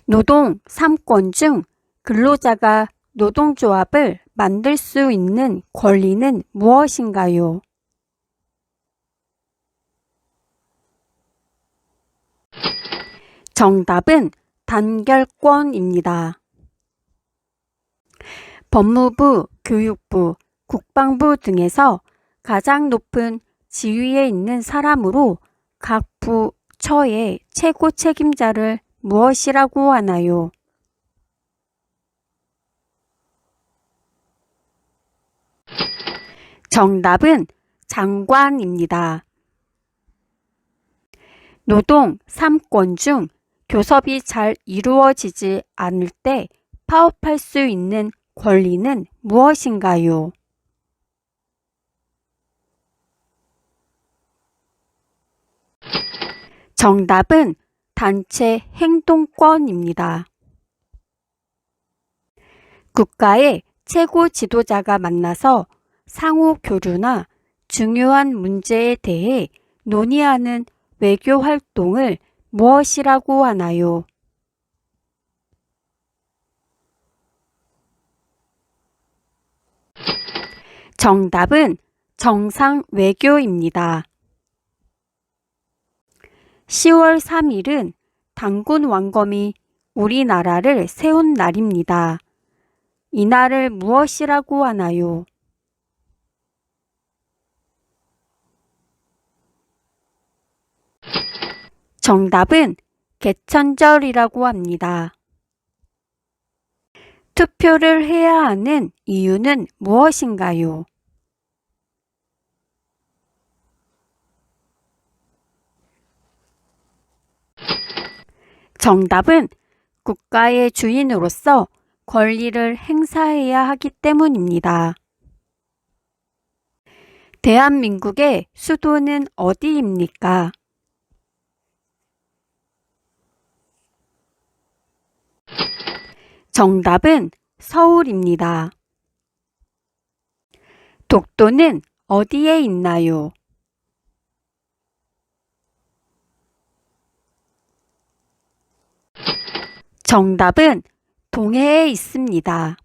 노동 3권 중 근로자가 노동조합을 만들 수 있는 권리는 무엇인가요? 정답은 단결권입니다. 법무부, 교육부, 국방부 등에서 가장 높은 지위에 있는 사람으로 각 부처의 최고 책임자를 무엇이라고 하나요? 정답은 장관입니다. 노동 3권 중 교섭이 잘 이루어지지 않을 때 파업할 수 있는 권리는 무엇인가요? 정답은 단체 행동권입니다. 국가의 최고 지도자가 만나서 상호 교류나 중요한 문제에 대해 논의하는 외교 활동을 무엇이라고 하나요? 정답은 정상 외교입니다. 10월 3일은 단군 왕검이 우리나라를 세운 날입니다. 이 날을 무엇이라고 하나요? 정답은 개천절이라고 합니다. 투표를 해야 하는 이유는 무엇인가요? 정답은 국가의 주인으로서 권리를 행사해야 하기 때문입니다. 대한민국의 수도는 어디입니까? 정답은 서울입니다. 독도는 어디에 있나요? 정답은 동해에 있습니다.